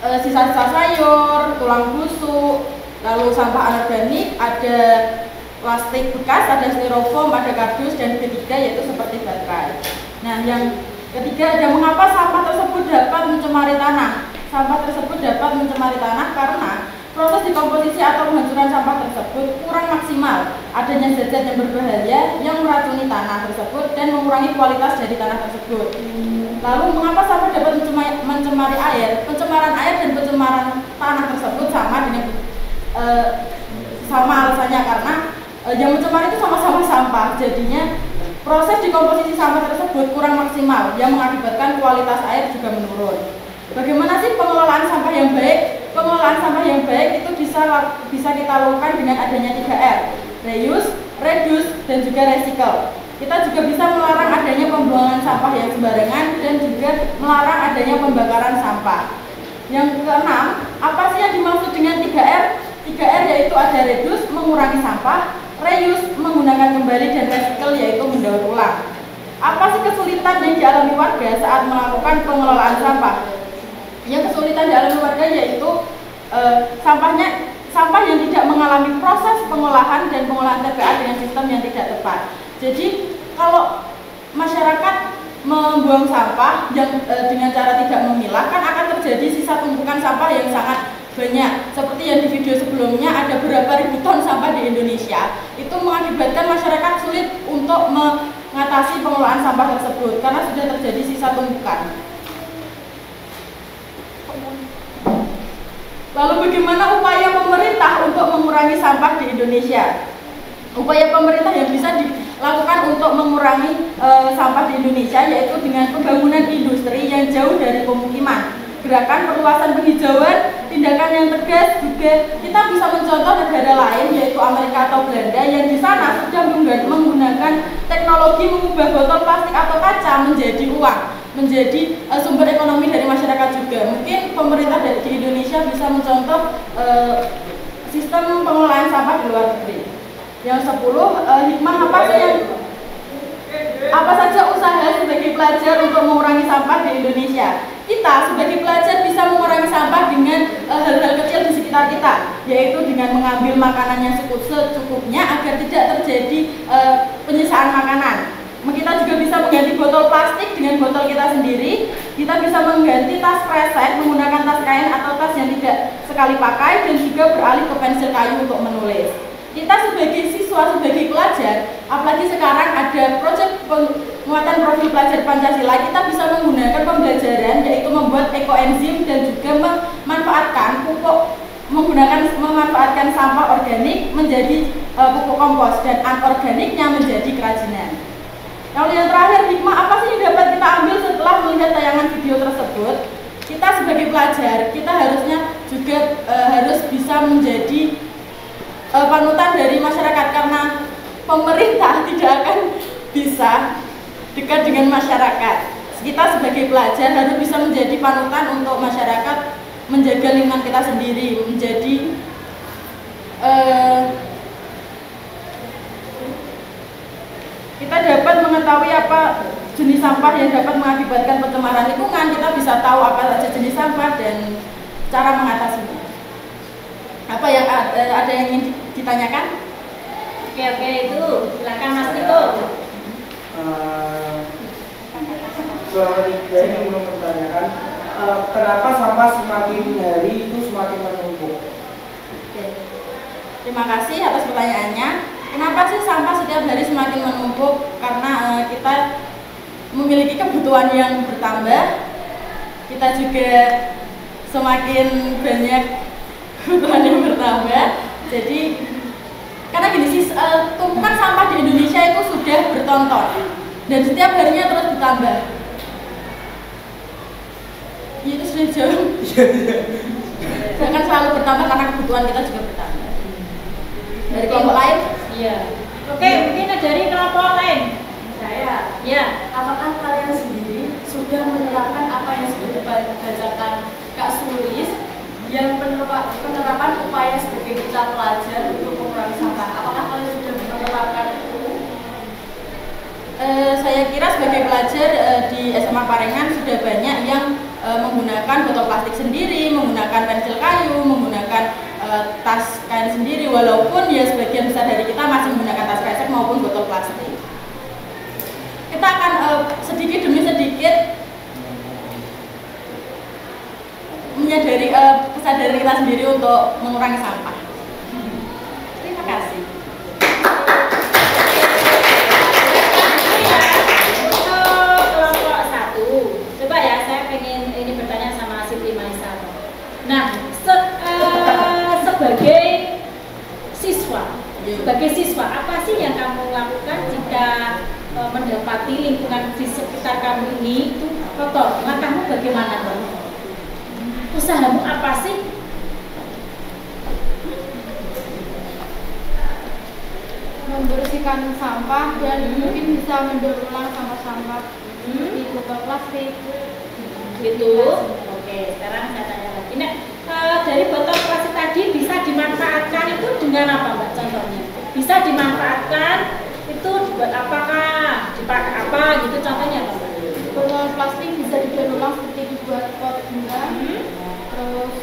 sisa-sisa sayur, tulang busuk. Lalu sampah anorganik ada plastik bekas, ada styrofoam, ada kardus, dan B3 yaitu seperti baterai. Nah, yang ketiga ada mengapa sampah tersebut dapat mencemari tanah. Sampah tersebut dapat mencemari tanah karena proses dekomposisi atau penghancuran sampah tersebut kurang maksimal. Adanya zat-zat yang berbahaya yang meracuni tanah tersebut dan mengurangi kualitas dari tanah tersebut. Lalu mengapa sampah dapat mencemari air? Pencemaran air dan pencemaran tanah tersebut sama dengan sama alasannya karena yang mencemari itu sama-sama sampah. Jadinya proses dekomposisi sampah tersebut kurang maksimal yang mengakibatkan kualitas air juga menurun. Bagaimana sih pengelolaan sampah yang baik? Pengelolaan sampah yang baik itu bisa kita lakukan dengan adanya 3R, reuse, reduce, dan juga recycle. Kita juga bisa melarang adanya pembuangan sampah yang sembarangan dan juga melarang adanya pembakaran sampah. Yang keenam, apa sih yang dimaksud dengan 3R? 3R yaitu ada reduce, mengurangi sampah, reuse, menggunakan kembali, dan recycle yaitu mendaur ulang. Apa sih kesulitan yang dialami warga saat melakukan pengelolaan sampah? Yang kesulitan dialami warga yaitu sampah yang tidak mengalami proses pengolahan dan pengolahan TPA dengan sistem yang tidak tepat. Jadi kalau masyarakat membuang sampah yang dengan cara tidak memilah, kan akan terjadi sisa tumpukan sampah yang sangat banyak. Seperti yang di video sebelumnya, ada berapa ribu ton sampah di Indonesia. Itu mengakibatkan masyarakat sulit untuk mengatasi pengelolaan sampah tersebut karena sudah terjadi sisa tumpukan. Lalu bagaimana upaya pemerintah untuk mengurangi sampah di Indonesia? Upaya pemerintah yang bisa dilakukan untuk mengurangi sampah di Indonesia yaitu dengan pembangunan industri yang jauh dari pemukiman, gerakan perluasan penghijauan, tindakan yang tegas. Juga kita bisa mencontoh negara lain yaitu Amerika atau Belanda yang di sana sudah menggunakan teknologi mengubah botol plastik atau kaca menjadi uang, menjadi sumber ekonomi dari masyarakat juga. Mungkin pemerintah di Indonesia bisa mencontoh sistem pengelolaan sampah di luar negeri. Yang 10, hikmah apa saja usaha sebagai pelajar untuk mengurangi sampah di Indonesia. Kita sebagai pelajar bisa mengurangi sampah dengan hal-hal kecil di sekitar kita, yaitu dengan mengambil makanan yang secukupnya agar tidak terjadi penyisaan makanan. Kita juga bisa mengganti botol plastik dengan botol kita sendiri. Kita bisa mengganti tas kresek menggunakan tas kain atau tas yang tidak sekali pakai, dan juga beralih ke pensil kayu untuk menulis. Kita sebagai siswa, sebagai pelajar, apalagi sekarang ada proyek penguatan profil pelajar Pancasila, kita bisa menggunakan pembelajaran yaitu membuat ekoenzim dan juga memanfaatkan memanfaatkan sampah organik menjadi pupuk kompos dan anorganiknya menjadi kerajinan. Lalu yang terakhir, hikmah apa sih yang dapat kita ambil setelah melihat tayangan video tersebut? Kita sebagai pelajar, kita harusnya juga harus bisa menjadi panutan dari masyarakat, karena pemerintah tidak akan bisa dekat dengan masyarakat. Kita sebagai pelajar harus bisa menjadi panutan untuk masyarakat, menjaga lingkungan kita sendiri, menjadi kita dapat mengetahui apa jenis sampah yang dapat mengakibatkan pencemaran lingkungan. Kita bisa tahu apa saja jenis sampah dan cara mengatasinya. Apa yang ada yang ingin ditanyakan? Oke, itu silakan Mas Niko. Saya ingin mempertanyakan kenapa sampah semakin hari itu semakin menumpuk? Terima kasih atas pertanyaannya. Kenapa sih sampah setiap hari semakin menumpuk? Karena kita memiliki kebutuhan yang bertambah. Kita juga semakin banyak kebutuhan yang bertambah. Jadi karena gini sih, tumpukan sampah di Indonesia itu sudah bertonton dan setiap harinya terus bertambah. Itu sudah jauh. Akan selalu bertambah karena kebutuhan kita juga bertambah. Dari kelompok lain? Iya. Oke, mungkin dari kelompok lain. Saya, Ya. apakah kalian sendiri sudah menerapkan apa yang sudah dibacakan Kak Sulis yang penerapan upaya sebagai kita pelajar untuk mengurangi sampah? Apakah kalian sudah menerapkan itu? Saya kira sebagai pelajar di SMA Parengan sudah banyak yang menggunakan botol plastik sendiri, menggunakan pensil kayu, menggunakan tas kain sendiri, walaupun ya sebagian besar dari kita masih menggunakan tas kresek maupun botol plastik. Kita akan sedikit demi sedikit menyadari kesadaran kita sendiri untuk mengurangi sampah. Terima kasih. Untuk kelompok 1, coba ya, saya pengen ini bertanya sama Siti Maisa. Nah, sebagai siswa, apa sih yang kamu lakukan jika mendapati lingkungan di sekitar kamu ini itu kotor? Langkahmu bagaimana, Bang? Usahamu apa sih? Membersihkan sampah dan mungkin bisa mendaur ulang sampah-sampah di botol plastik. Gitu. Oke, sekarang saya tanya lagi. Nah, dari botol plastik tadi bisa dimanfaatkan itu dengan apa, Mbak? Contohnya bisa dimanfaatkan itu buat apakah, dipakai apa gitu, contohnya apa, Mbak? Botol plastik bisa didaur ulang seperti dibuat pot bunga. Terus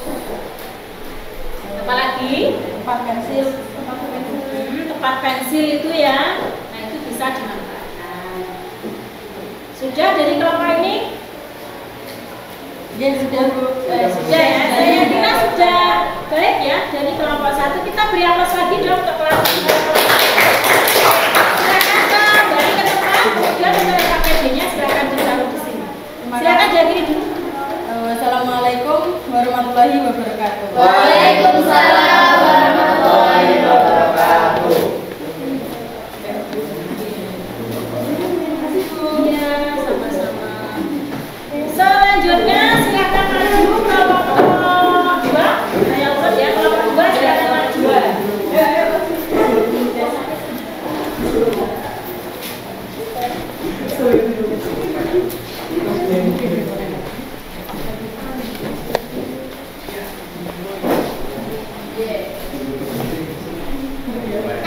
Apa lagi? Tempat pensil. Tempat pensil itu ya. Nah, itu bisa dimanfaatkan. Sudah dari kelompok ini? Ya sudah, Bu. Sudah ya. Saya kira sudah baik ya dari kelompok 1. Kita beri aplaus lagi dong untuk kelompok 1. Silakan kembali ke tempat, kemudian untuk KPD-nya silakan ditaruh di sini. Silakan jadi dulu. Wassalamualaikum warahmatullahi wabarakatuh. Waalaikumsalam warahmatullahi wabarakatuh. Iya, sama-sama. Selanjutnya silakan maju kelompok 2. Saya urut ya, kelompok 2 silakan maju.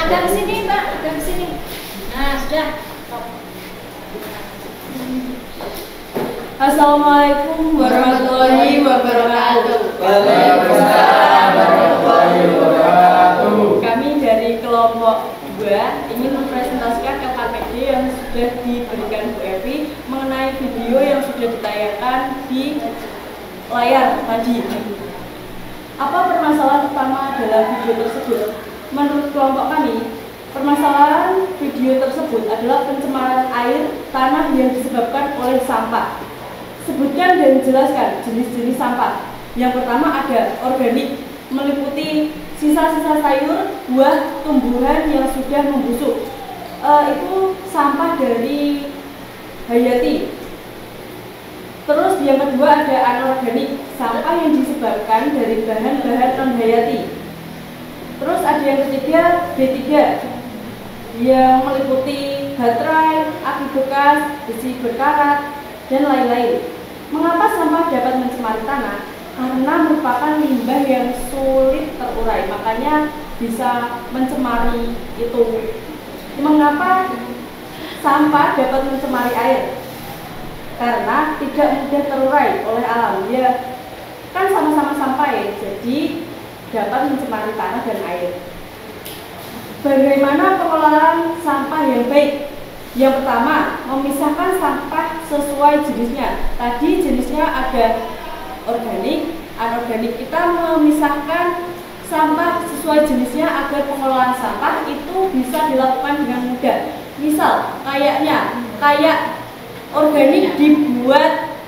Agak ke sini, Mbak, agak ke sini. Nah, sudah. Assalamualaikum warahmatullahi wabarakatuh. Waalaikumsalam warahmatullahi wabarakatuh. Kami dari kelompok 2 ingin mempresentasikan KPD yang sudah diberikan Bu Evi mengenai video yang sudah ditayangkan di layar tadi. Apa permasalahan utama dalam video tersebut? Menurut kelompok kami, permasalahan video tersebut adalah pencemaran air tanah yang disebabkan oleh sampah. Sebutkan dan jelaskan jenis-jenis sampah. Yang pertama ada organik, meliputi sisa-sisa sayur, buah, tumbuhan yang sudah membusuk. Itu sampah dari hayati. Terus yang kedua ada anorganik, sampah yang disebabkan dari bahan-bahan non-hayati. Terus ada yang ketiga B3 yang meliputi baterai, aki bekas, besi berkarat, dan lain-lain. Mengapa sampah dapat mencemari tanah? Karena merupakan limbah yang sulit terurai, makanya bisa mencemari itu. Mengapa sampah dapat mencemari air? Karena tidak mudah terurai oleh alam. Ya, kan sama-sama sampah ya, jadi dapat mencemari tanah dan air. Bagaimana pengelolaan sampah yang baik? Yang pertama, memisahkan sampah sesuai jenisnya. Tadi jenisnya ada organik, anorganik. Kita memisahkan sampah sesuai jenisnya agar pengelolaan sampah itu bisa dilakukan dengan mudah. Misal, kayak organik dibuat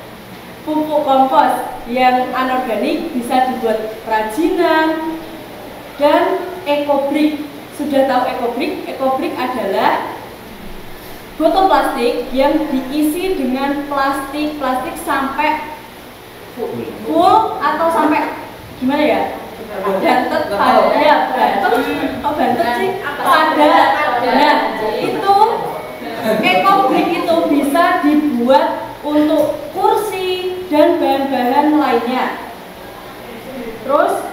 pupuk kompos, yang anorganik bisa dibuat kerajinan. Dan ekobrik, sudah tahu ekobrik? Ekobrik adalah botol plastik yang diisi dengan plastik sampai full atau sampai gimana ya? Bantet, bantet sih padat. Nah, itu ekobrik itu bisa dibuat untuk kursi dan bahan-bahan lainnya. Terus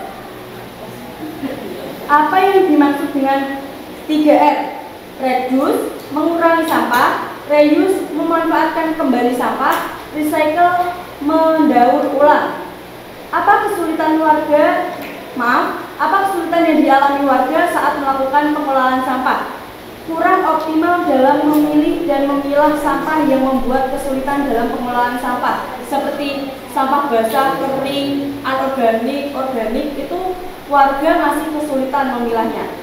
apa yang dimaksud dengan 3R? Reduce, mengurangi sampah; reuse, memanfaatkan kembali sampah; recycle, mendaur ulang. Apa kesulitan yang dialami warga saat melakukan pengelolaan sampah? Kurang optimal dalam memilih dan memilah sampah yang membuat kesulitan dalam pengelolaan sampah, seperti sampah basah, kering, anorganik, organik, itu warga masih kesulitan memilahnya.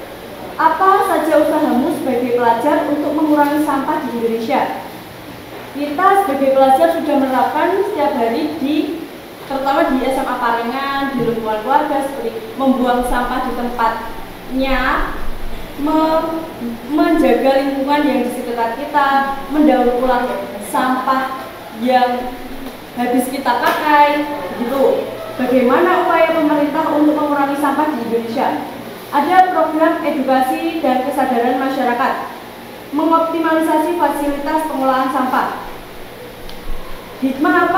Apa saja usahamu sebagai pelajar untuk mengurangi sampah di Indonesia? Kita sebagai pelajar sudah menerapkan setiap hari terutama di SMA Parengan, di lingkungan keluarga, seperti membuang sampah di tempatnya, menjaga lingkungan yang di sekitar kita, mendaur ulang sampah yang habis kita pakai, gitu. Bagaimana upaya pemerintah untuk mengurangi sampah di Indonesia? Ada program edukasi dan kesadaran masyarakat, mengoptimalisasi fasilitas pengolahan sampah. Hikmah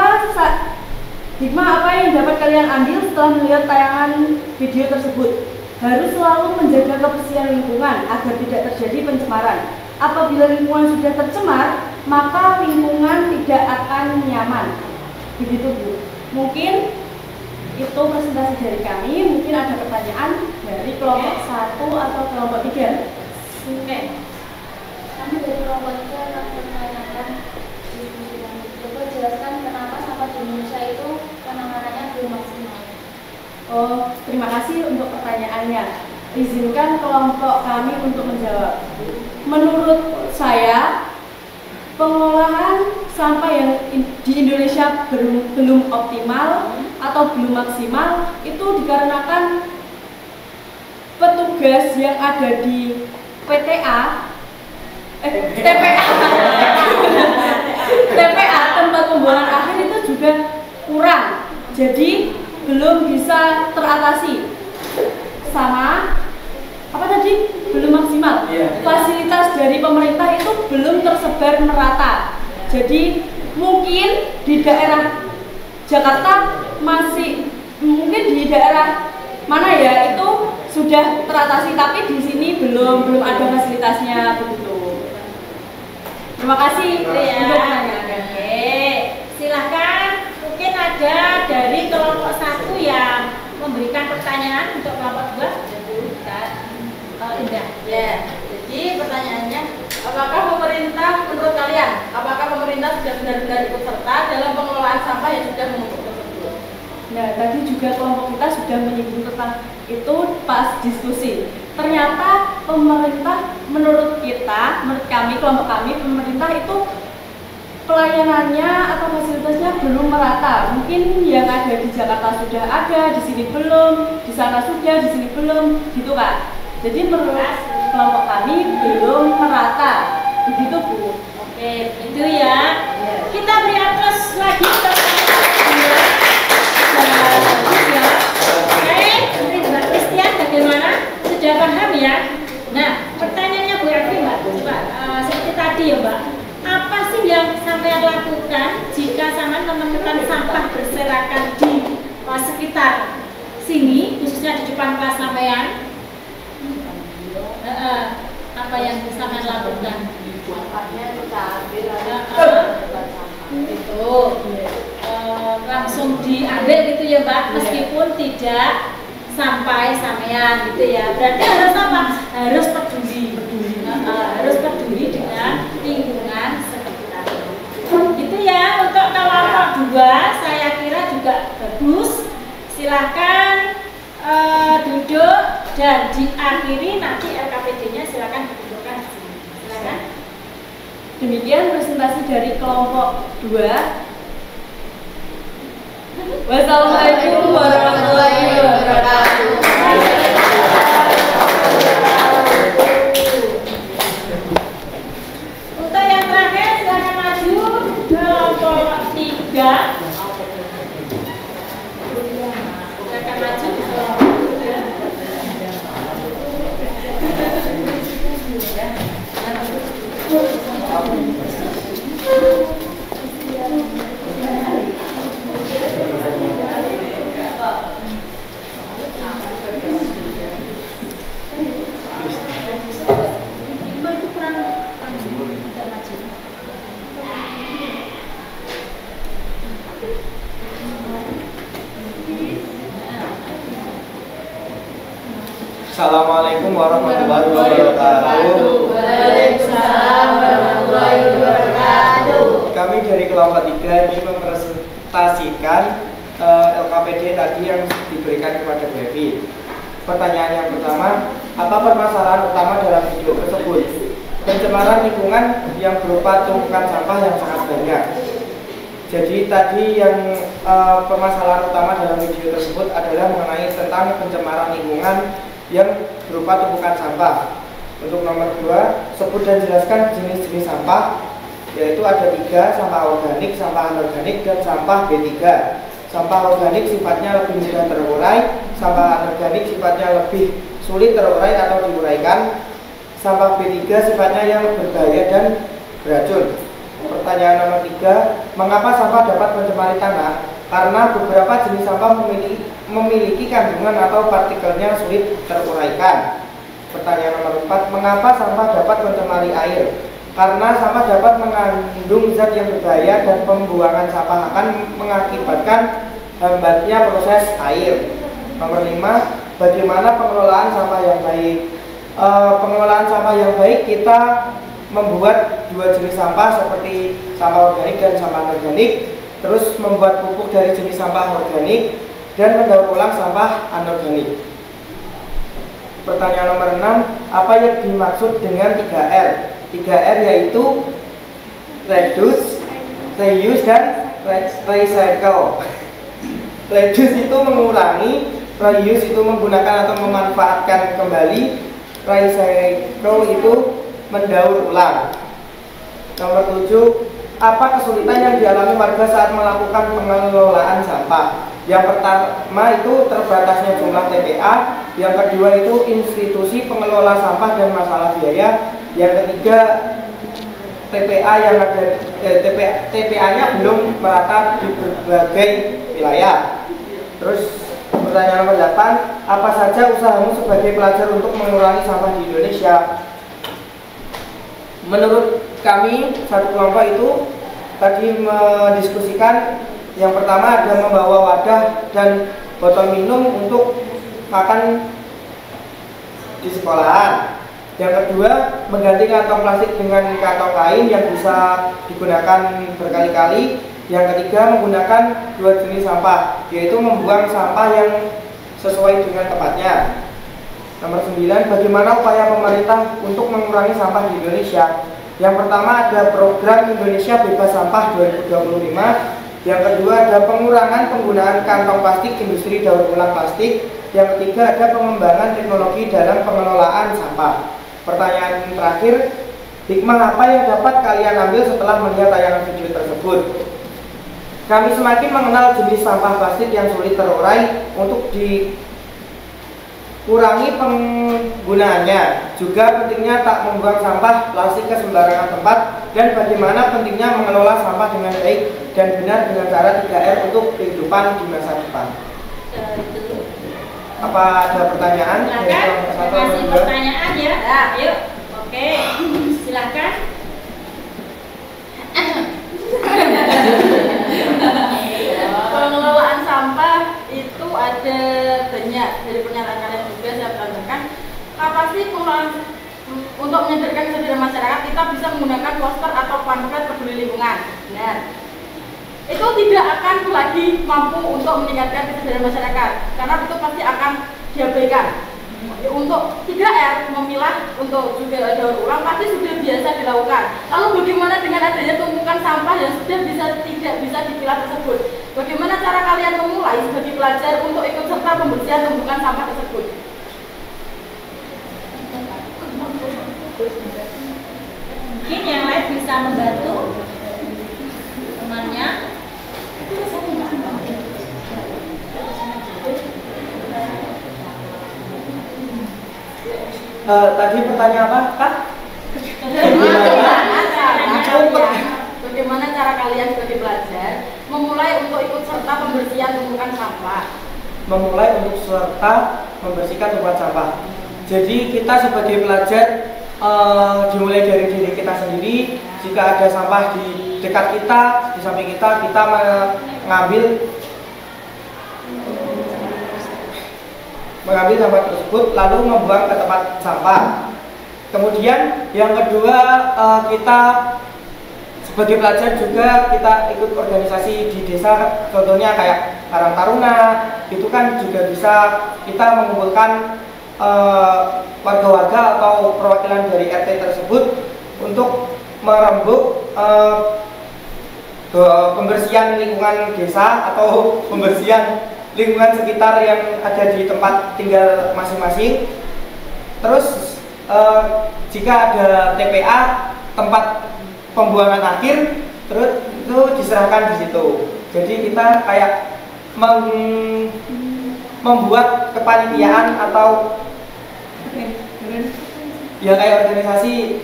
apa yang dapat kalian ambil setelah melihat tayangan video tersebut? Harus selalu menjaga kebersihan lingkungan agar tidak terjadi pencemaran. Apabila lingkungan sudah tercemar, maka lingkungan tidak akan nyaman. Begitu, Bu. Mungkin itu presentasi dari kami. Mungkin ada pertanyaan dari kelompok 1 atau kelompok 3. Oke. Kami dari kelompok 3 akan menanyakan coba jelaskan kenapa sampah di Indonesia itu penanganannya belum maksimal. Oh, terima kasih untuk pertanyaannya. Izinkan kelompok kami untuk menjawab. Menurut saya, pengolahan sampah yang di Indonesia belum optimal atau belum maksimal itu dikarenakan petugas yang ada di TPA tempat pembuangan akhir itu juga kurang, jadi belum bisa teratasi. Sama apa tadi? Belum maksimal. Fasilitas dari pemerintah itu belum tersebar merata. Jadi mungkin di daerah Jakarta masih, mungkin di daerah mana ya itu sudah teratasi, tapi di sini belum ada fasilitasnya begitu. Terima kasih untuk pertanyaannya. Oke, silakan. Mungkin ada dari kelompok 1 yang memberikan pertanyaan untuk kelompok 2. Indah. Ya, jadi pertanyaannya, apakah pemerintah menurut kalian, apakah pemerintah sudah benar-benar ikut serta dalam pengelolaan sampah yang sudah menumpuk tersebut? Nah, tadi juga kelompok kita sudah menyinggung tentang itu pas diskusi. Ternyata pemerintah, menurut kami, kelompok kami, pemerintah itu pelayanannya atau fasilitasnya belum merata. Mungkin yang ada di Jakarta sudah ada, di sini belum, di sana sudah, di sini belum, gitu kan. Jadi menurut kelompok kami belum merata, begitu Bu. Oke, itu ya. Kita beri aplaus lagi. sampean? Apa yang sampean lakukan? Sampahnya kita ambil Itu langsung diambil gitu ya Mbak, meskipun tidak sampai sampean gitu ya. Berarti harus apa? Harus peduli. Harus peduli dengan lingkungan sekitar. Gitu ya, untuk kelompok 2 saya kira juga bagus. Silahkan duduk dan diakhiri, nanti LKPD-nya silahkan dikumpulkan di sini. Silahkan. Demikian presentasi dari kelompok 2. Wassalamualaikum warahmatullahi wabarakatuh. Untuk yang terakhir silahkan maju kelompok 3. Silahkan maju kelompok 3. Assalamualaikum warahmatullahi wabarakatuh. Waalaikumsalam warahmatullahi wabarakatuh. Kami dari kelompok 3 ini mempresentasikan LKPD tadi yang diberikan kepada Bu Evi. Pertanyaan yang pertama, apa permasalahan utama dalam video tersebut? Pencemaran lingkungan yang berupa tumpukan sampah yang sangat banyak. Jadi tadi yang permasalahan utama dalam video tersebut adalah mengenai tentang pencemaran lingkungan yang berupa tumpukan sampah. Untuk nomor 2, sebut dan jelaskan jenis-jenis sampah, yaitu ada 3, sampah organik, sampah anorganik, dan sampah B3. Sampah organik sifatnya lebih mudah terurai, sampah anorganik sifatnya lebih sulit terurai atau diuraikan, sampah B3 sifatnya yang berbahaya dan beracun. Pertanyaan nomor 3, mengapa sampah dapat mencemari tanah? Karena beberapa jenis sampah memiliki kandungan atau partikelnya sulit teruraikan. Pertanyaan nomor 4, mengapa sampah dapat mencemari air? Karena sampah dapat mengandung zat yang berbahaya dan pembuangan sampah akan mengakibatkan hambatnya proses air. Nomor 5, bagaimana pengelolaan sampah yang baik? Pengelolaan sampah yang baik kita membuat 2 jenis sampah seperti sampah organik dan sampah anorganik, terus membuat pupuk dari jenis sampah organik dan mendaur ulang sampah anorganik. Pertanyaan nomor 6, apa yang dimaksud dengan 3R? 3R yaitu reduce, reuse, dan recycle. Reduce itu mengurangi, reuse itu menggunakan atau memanfaatkan kembali, recycle itu mendaur ulang. Nomor 7, apa kesulitan yang dialami warga saat melakukan pengelolaan sampah? Yang pertama itu terbatasnya jumlah TPA, yang kedua itu institusi pengelola sampah dan masalah biaya, yang ketiga TPA yang ada TPA-nya belum merata di berbagai wilayah. Terus pertanyaan nomor 8, apa saja usahamu sebagai pelajar untuk mengurangi sampah di Indonesia? Menurut kami satu kelompok itu tadi mendiskusikan, yang pertama ada membawa wadah dan botol minum untuk makan di sekolahan. Yang kedua, mengganti kantong plastik dengan kantong kain yang bisa digunakan berkali-kali. Yang ketiga, menggunakan 2 jenis sampah, yaitu membuang sampah yang sesuai dengan tempatnya. Nomor 9, bagaimana upaya pemerintah untuk mengurangi sampah di Indonesia? Yang pertama ada program Indonesia Bebas Sampah 2025. Yang kedua ada pengurangan penggunaan kantong plastik industri daur ulang plastik. Yang ketiga ada pengembangan teknologi dalam pengelolaan sampah. Pertanyaan terakhir, hikmah apa yang dapat kalian ambil setelah melihat tayangan video tersebut? Kami semakin mengenal jenis sampah plastik yang sulit terurai untuk dikurangi penggunaannya. Juga pentingnya tak membuang sampah plastik ke sembarangan tempat, dan bagaimana pentingnya mengelola sampah dengan baik dan benar dengan cara 3R untuk kehidupan di masa depan. Apa ada pertanyaan? Silakan kasih pertanyaan ya. Nah, yuk. Oke. Silakan. Pengelolaan sampah itu ada banyak dari pernyataan kalian juga saya tambahkan. Apa sih pengelolaan untuk menyadarkan kesadaran masyarakat kita bisa menggunakan poster atau pamflet peduli lingkungan? Benar. Itu tidak akan lagi mampu untuk meningkatkan kesadaran masyarakat karena itu pasti akan diabaikan. Untuk 3R memilah untuk juga daur ulang pasti sudah biasa dilakukan. Lalu bagaimana dengan adanya tumpukan sampah yang sudah tidak bisa dipilah tersebut? Bagaimana cara kalian memulai sebagai pelajar untuk ikut serta pembersihan tumpukan sampah tersebut? Mungkin yang lain bisa membantu temannya. Tadi pertanyaan apa, Kak? Bagaimana cara kalian sebagai pelajar memulai untuk ikut serta pembersihan tumpukan sampah? Memulai untuk serta membersihkan tumpukan sampah. Jadi kita sebagai pelajar dimulai dari diri kita sendiri. Jika ada sampah di dekat kita, di samping kita mengambil sampah tersebut lalu membuang ke tempat sampah. Kemudian yang kedua, kita sebagai pelajar juga kita ikut organisasi di desa, contohnya kayak Karang Taruna. Itu kan juga bisa kita mengumpulkan warga-warga atau perwakilan dari RT tersebut untuk merembuk pembersihan lingkungan desa atau pembersihan lingkungan sekitar yang ada di tempat tinggal masing-masing. Terus jika ada TPA, tempat pembuangan akhir, terus itu diserahkan di situ. Jadi kita kayak membuat kepanitiaan atau ya kayak organisasi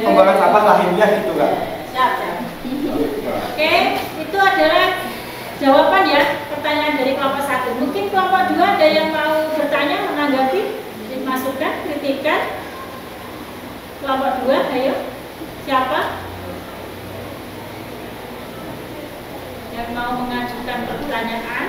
pembuangan sampah lainnya gitu kan. Siap. Oke, itu adalah jawaban ya pertanyaan dari kelompok 1. Mungkin kelompok 2 ada yang mau bertanya, menanggapi, masukan, kritikan. Kelompok 2, ayo. Siapa yang mau mengajukan pertanyaan?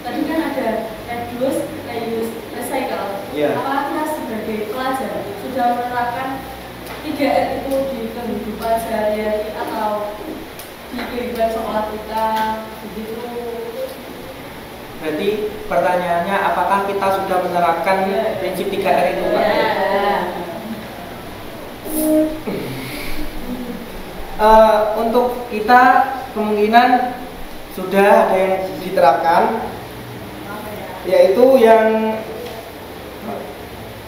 Tadi kan ada reduce, reuse, recycle. Yeah. Apakah kita sebagai pelajar sudah menerapkan 3R itu di kehidupan sehari-hari atau di kehidupan sekolah kita begitu? Berarti pertanyaannya apakah kita sudah menerapkan prinsip 3R itu, Pak? Untuk kita kemungkinan sudah ada yang diterapkan, yaitu yang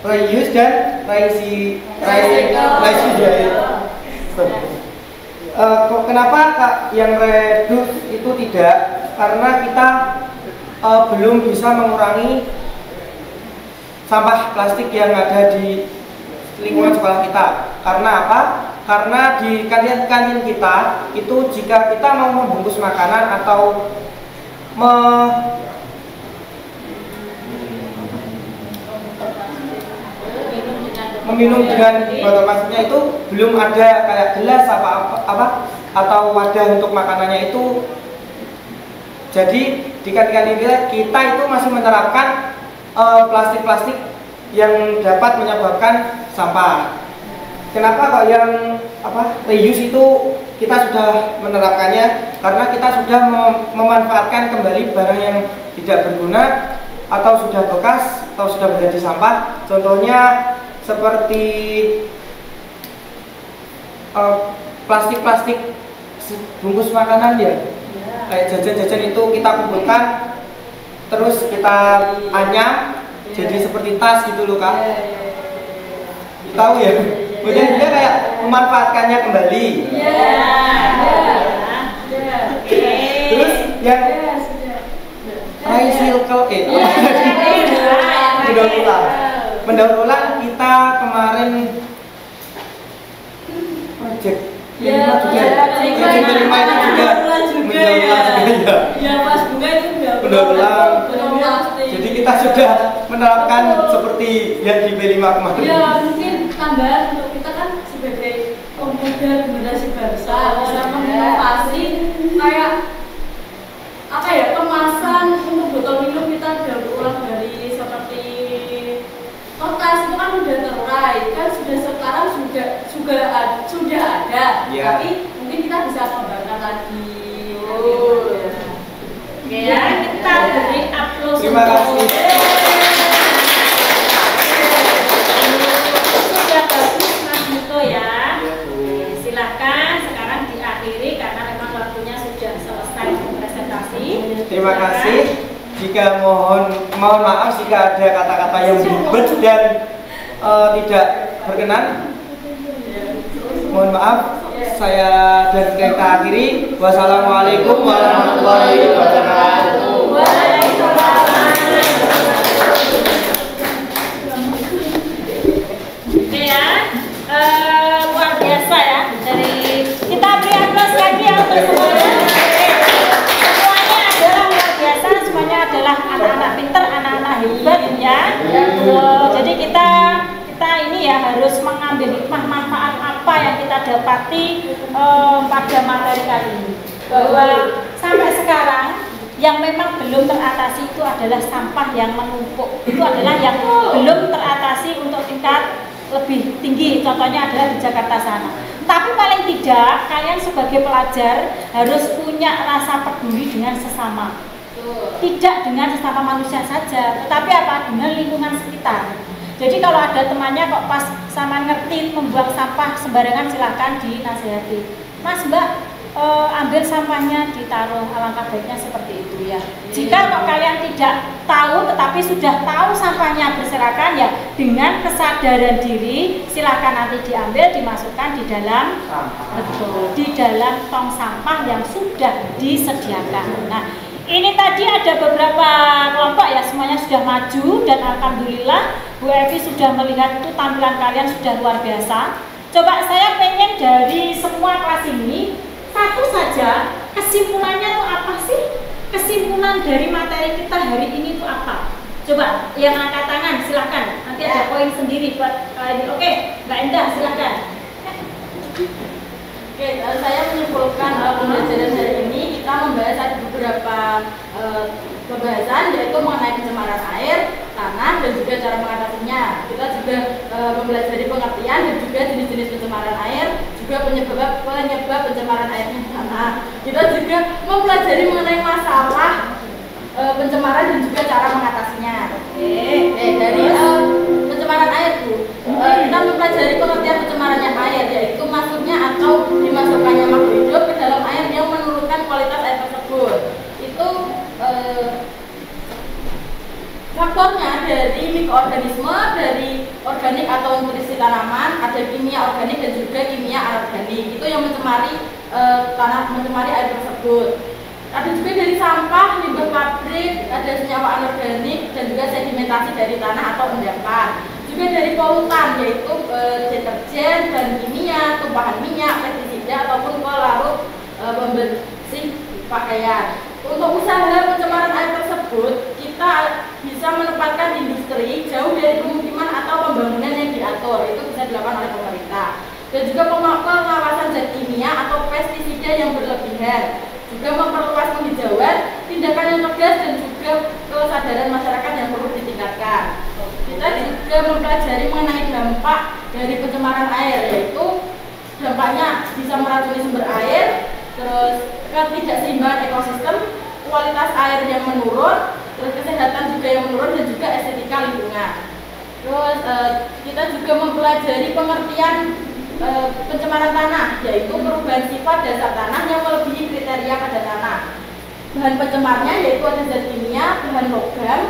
reuse dan kenapa Kak yang reduce itu tidak? Karena kita belum bisa mengurangi sampah plastik yang ada di lingkungan sekolah kita. Karena apa? Karena di kantin-kantin kita itu jika kita mau membungkus makanan atau meminum dengan botol plastiknya itu belum ada kayak gelas apa atau wadah untuk makanannya itu. Jadi di kantin-kantin kita itu masih menerapkan plastik-plastik yang dapat menyebabkan sampah. Kenapa kok yang reuse itu kita sudah menerapkannya? Karena kita sudah memanfaatkan kembali barang yang tidak berguna atau sudah bekas atau sudah menjadi sampah. Contohnya seperti plastik-plastik bungkus makanan ya. Kayak jajan-jajan itu kita kumpulkan terus kita anyam jadi seperti tas gitu loh, Kak. Tahu ya? Kemudian dia kayak memanfaatkannya kembali. Terus yang recycle udah pulang. mendaur ulang kita kemarin project Ya, project kelima itu juga mendaur ulang juga. Ya, Mas Bunga itu Mendaur ulang. plastik. Jadi kita sudah menerapkan seperti yang di B5 kemarin. Ya, mungkin tambahan untuk kita kan sebagai pemuda generasi bangsa bisa menginovasi kayak apa ya, kemasan untuk botol minum kita daur ulang dari seperti kertas itu kan udah terurai, kan sekarang sudah ada, Ya. tapi mungkin kita bisa kembangkan lagi. Oke ya, kita beri aplaus. Terima kasih. Sudah bagus Mas Mito ya. Iya, Bu. Oke, silakan sekarang diakhiri karena memang waktunya sudah selesai presentasi. Terima Silakan. kasih. Jika mohon maaf jika ada kata-kata yang ribet dan tidak berkenan. Mohon maaf. Saya dan kita akhiri. Wassalamualaikum warahmatullahi wabarakatuh. Oke ya, luar biasa ya. Dari kita beri aplaus lagi ya untuk semuanya. Semuanya adalah luar biasa, semuanya adalah anak-anak pinter, anak-anak hebat ya. Jadi kita ini ya harus mengambil hikmah manfaat apa yang kita dapati pada materi kali ini. Bahwa sampai sekarang yang memang belum teratasi itu adalah sampah yang menumpuk. Itu adalah yang belum teratasi untuk tingkat lebih tinggi. Contohnya adalah di Jakarta sana. Tapi paling tidak kalian sebagai pelajar harus punya rasa peduli dengan sesama. Tidak dengan sesama manusia saja, tetapi apa? Dengan lingkungan sekitar. Jadi kalau ada temannya kok pas sama ngerti membuang sampah sembarangan, silahkan dinasihati. Mas Mbak, ambil sampahnya ditaruh, alangkah baiknya seperti itu ya. Jika kok kalian tidak tahu tetapi sudah tahu sampahnya berserakan ya, dengan kesadaran diri silahkan nanti diambil, dimasukkan di dalam di dalam tong sampah yang sudah disediakan. Nah, ini tadi ada beberapa kelompok ya, semuanya sudah maju dan alhamdulillah Bu Evi sudah melihat itu tampilan kalian sudah luar biasa. Coba saya pengen dari semua kelas ini satu saja kesimpulannya itu apa sih? Kesimpulan dari materi kita hari ini itu apa? Coba yang angkat tangan silahkan. Nanti ada poin sendiri buat ini. Oke, Mbak Endah silahkan. Oke, saya menyimpulkan pembelajaran hari ini kita membahas ada beberapa pembahasan yaitu mengenai pencemaran air, tanah dan juga cara mengatasinya. Kita juga mempelajari pengertian dan juga jenis-jenis pencemaran air, juga penyebab pencemaran airnya di tanah. Kita juga mempelajari mengenai masalah pencemaran dan juga cara mengatasinya. Dari pencemaran air Bu, kita mempelajari pengertian pencemarannya air, yaitu masuknya atau dimasukkannya makhluk hidup ke dalam air yang menurunkan kualitas air tersebut. Itu faktornya dari mikroorganisme, dari organik atau nutrisi tanaman, ada kimia organik dan juga kimia anorganik. Itu yang mencemari mencemari air tersebut. Ada juga dari sampah, limbah pabrik, ada senyawa anorganik dan juga sedimentasi dari tanah atau endapan. Juga dari polutan yaitu deterjen dan kimia, tumpahan minyak, pestisida ataupun pelarut pembersih pakaian. Untuk usaha pencemaran air tersebut, kita bisa menempatkan industri jauh dari pemukiman atau pembangunan yang diatur. Itu bisa dilakukan oleh pemerintah. Dan juga pengawasan zat kimia atau pestisida yang berlebihan. Juga memperluas penghijauan, tindakan yang tegas dan juga kesadaran masyarakat yang perlu ditingkatkan. Kita juga mempelajari mengenai dampak dari pencemaran air, yaitu dampaknya bisa meracuni sumber air, terus ketidakseimbangan ekosistem, kualitas air yang menurun, terus kesehatan juga yang menurun dan juga estetika lingkungan. Terus kita juga mempelajari pengertian pencemaran tanah, yaitu perubahan sifat dasar tanah yang melebihi kriteria pada tanah. Bahan pencemarnya yaitu ada zat kimia, bahan logam,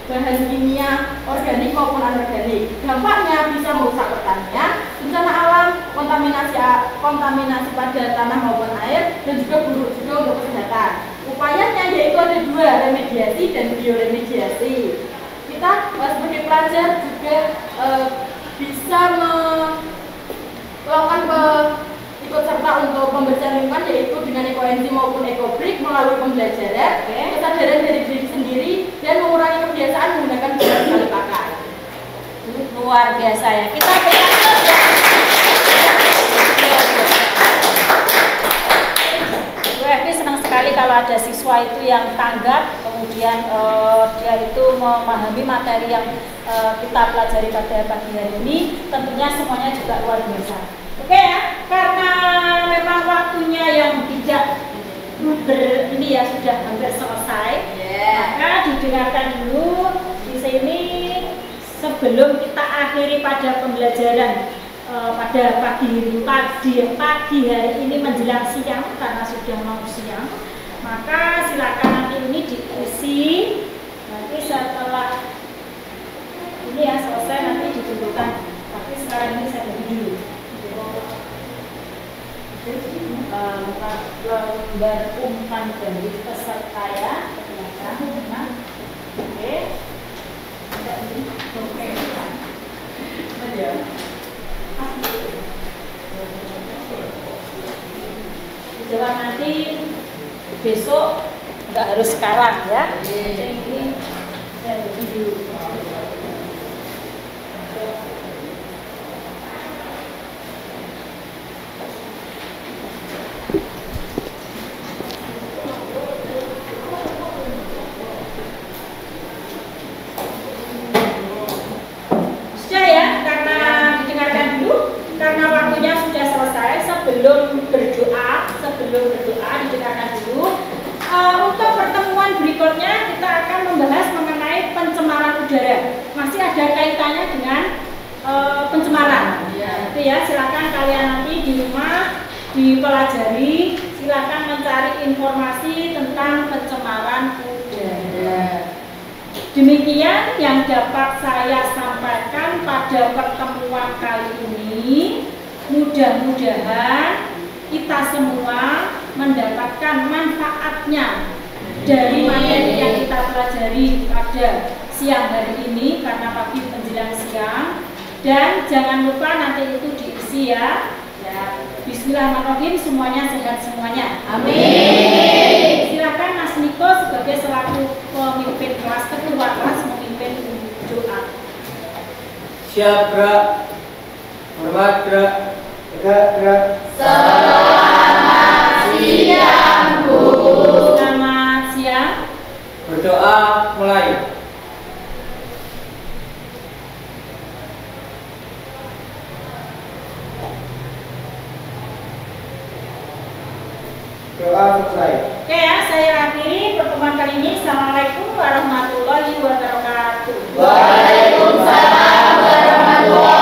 bahan kimia organik maupun anorganik. Dampaknya bisa merusak pertanian, bencana alam, kontaminasi pada tanah maupun air, dan juga buruk juga untuk kesehatan. Upayanya yaitu ada dua, remediasi dan bioremediasi. Kita kita sebagai pelajar juga bisa melakukan ikut serta untuk pembersihan lingkungan, yaitu dengan ekoenzim maupun ekobrik melalui pembelajaran, kesadaran dari diri sendiri, dan mengurangi kebiasaan menggunakan barang sekali pakai. Luar biasa ya. Kita berikan terus ya. Bu Evi senang sekali kalau ada siswa itu yang tanggap, kemudian dia itu memahami materi yang kita pelajari pada pagi hari ini. Tentunya semuanya juga luar biasa. Oke ya, karena memang waktunya yang tidak ini ya sudah hampir selesai, maka didengarkan dulu di sini sebelum kita akhiri pada pembelajaran pada pagi hari ini menjelang siang, karena sudah mau siang. Maka silakan nanti ini diisi, nanti setelah ini ya selesai nanti ditentukan. Tapi sekarang ini saya bagi dulu lembar umpan dari peserta ya. Nah, oke. Jawab nanti besok, nggak harus sekarang ya. Ini saya dulu. Sebelum berdoa didengarkan dulu. Untuk pertemuan berikutnya kita akan membahas mengenai pencemaran udara. Masih ada kaitannya dengan pencemaran. Itu ya, silakan kalian nanti di rumah dipelajari. Silakan mencari informasi tentang pencemaran udara. Demikian yang dapat saya sampaikan pada pertemuan kali ini. Mudah-mudahan kita semua mendapatkan manfaatnya dari materi yang kita pelajari pada siang hari ini, karena pagi menjelang siang. Dan jangan lupa nanti itu diisi ya. Bismillahirrahmanirrahim, semuanya sehat semuanya. Amin. Silakan Mas Niko sebagai selaku pemimpin kelas, ketua kelas, memimpin doa. Siap, gerak. Hormat, gerak. Tegak, gerak. Selamat siang, Bu. Selamat siang. Berdoa mulai. Doa selesai. Oke ya, saya akhiri pertemuan kali ini. Assalamualaikum warahmatullahi wabarakatuh. Waalaikumsalam warahmatullahi